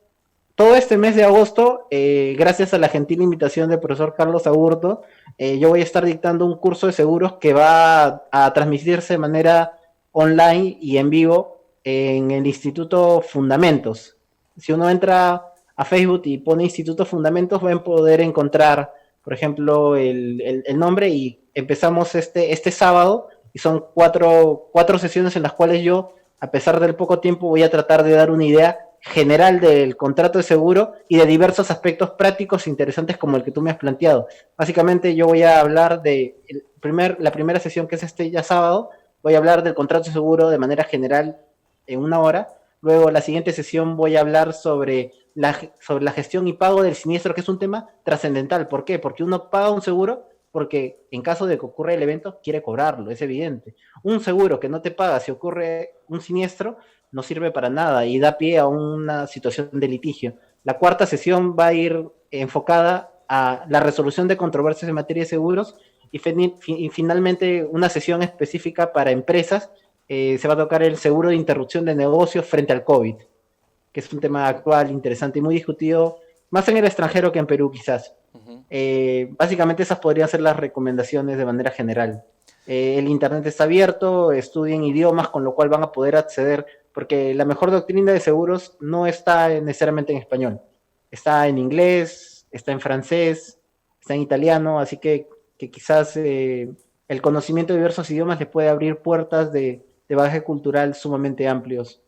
todo este mes de agosto, gracias a la gentil invitación del profesor Carlos Agurto, yo voy a estar dictando un curso de seguros que va a transmitirse de manera online y en vivo en el Instituto Fundamentos. Si uno entra a Facebook y pone Instituto Fundamentos, va a poder encontrar, por ejemplo, el nombre, y empezamos este sábado, y son cuatro sesiones en las cuales yo, a pesar del poco tiempo, voy a tratar de dar una idea general del contrato de seguro y de diversos aspectos prácticos e interesantes como el que tú me has planteado. Básicamente yo voy a hablar de la primera sesión, que es este ya sábado, voy a hablar del contrato de seguro de manera general en 1 hora. Luego la siguiente sesión voy a hablar sobre la gestión y pago del siniestro, que es un tema trascendental. ¿Por qué? Porque uno paga un seguro porque en caso de que ocurra el evento quiere cobrarlo, es evidente. Un seguro que no te paga si ocurre un siniestro no sirve para nada y da pie a una situación de litigio. La cuarta sesión va a ir enfocada a la resolución de controversias en materia de seguros, y finalmente una sesión específica para empresas. Se va a tocar el seguro de interrupción de negocios frente al COVID, que es un tema actual, interesante y muy discutido, más en el extranjero que en Perú quizás. Básicamente esas podrían ser las recomendaciones de manera general. El internet está abierto, estudien idiomas, con lo cual van a poder acceder, porque la mejor doctrina de seguros no está necesariamente en español, está en inglés, está en francés, está en italiano, así que quizás el conocimiento de diversos idiomas les puede abrir puertas de bagaje cultural sumamente amplios.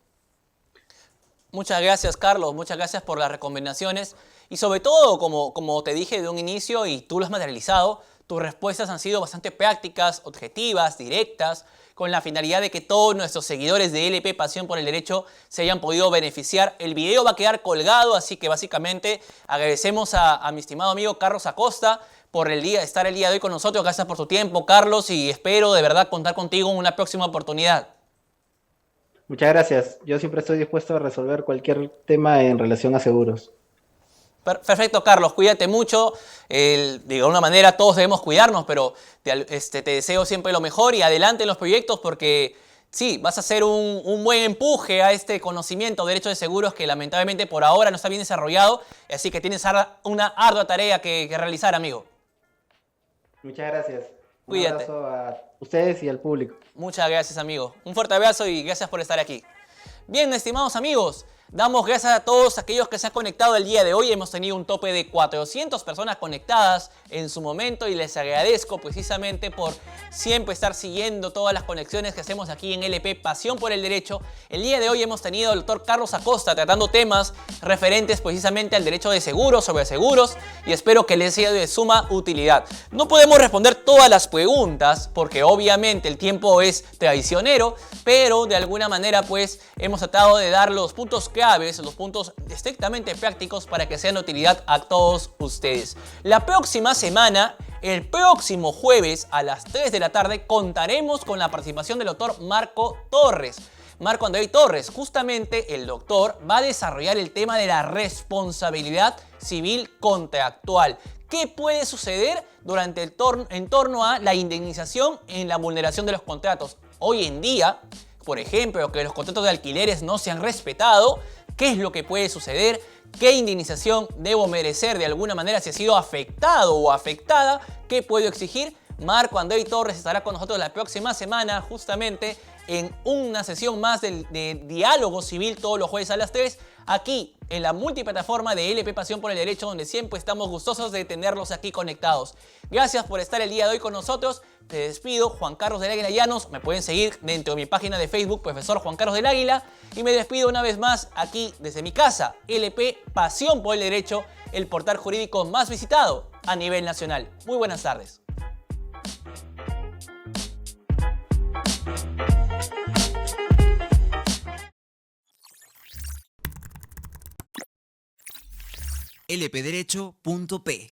Muchas gracias, Carlos. Muchas gracias por las recomendaciones. Y sobre todo, como te dije de un inicio y tú lo has materializado, tus respuestas han sido bastante prácticas, objetivas, directas, con la finalidad de que todos nuestros seguidores de LP Pasión por el Derecho se hayan podido beneficiar. El video va a quedar colgado, así que básicamente agradecemos a mi estimado amigo Carlos Acosta por estar el día de hoy con nosotros. Gracias por tu tiempo, Carlos, y espero de verdad contar contigo en una próxima oportunidad. Muchas gracias. Yo siempre estoy dispuesto a resolver cualquier tema en relación a seguros. Perfecto, Carlos. Cuídate mucho. De alguna manera todos debemos cuidarnos, pero te deseo siempre lo mejor y adelante en los proyectos, porque sí, vas a hacer un buen empuje a este conocimiento de derecho de seguros que lamentablemente por ahora no está bien desarrollado. Así que tienes una ardua tarea que realizar, amigo. Muchas gracias. Cuídate. Un abrazo a ustedes y al público. Muchas gracias, amigo. Un fuerte abrazo y gracias por estar aquí. Bien, estimados amigos, damos gracias a todos aquellos que se han conectado el día de hoy. Hemos tenido un tope de 400 personas conectadas en su momento y les agradezco precisamente por siempre estar siguiendo todas las conexiones que hacemos aquí en LP Pasión por el Derecho. El día de hoy hemos tenido al doctor Carlos Acosta tratando temas referentes precisamente al derecho de seguros, sobre seguros, y espero que les sea de suma utilidad. No podemos responder todas las preguntas porque obviamente el tiempo es traicionero, pero de alguna manera pues hemos tratado de dar los puntos claves, los puntos estrictamente prácticos para que sean de utilidad a todos ustedes. La próxima semana, el próximo jueves a las 3 de la tarde, contaremos con la participación del doctor Marco Torres. Marco Andrei Torres, justamente el doctor va a desarrollar el tema de la responsabilidad civil contractual. ¿Qué puede suceder en torno a la indemnización en la vulneración de los contratos? Hoy en día, por ejemplo, que los contratos de alquileres no se han respetado, ¿qué es lo que puede suceder? ¿Qué indemnización debo merecer de alguna manera si he sido afectado o afectada? ¿Qué puedo exigir? Marco Andrei Torres estará con nosotros la próxima semana justamente en una sesión más de diálogo civil todos los jueves a las 3, aquí en la multiplataforma de LP Pasión por el Derecho, donde siempre estamos gustosos de tenerlos aquí conectados. Gracias por estar el día de hoy con nosotros. Te despido, Juan Carlos del Águila Llanos. Me pueden seguir dentro de mi página de Facebook, Profesor Juan Carlos del Águila. Y me despido una vez más aquí desde mi casa, LP Pasión por el Derecho, el portal jurídico más visitado a nivel nacional. Muy buenas tardes. lpderecho.p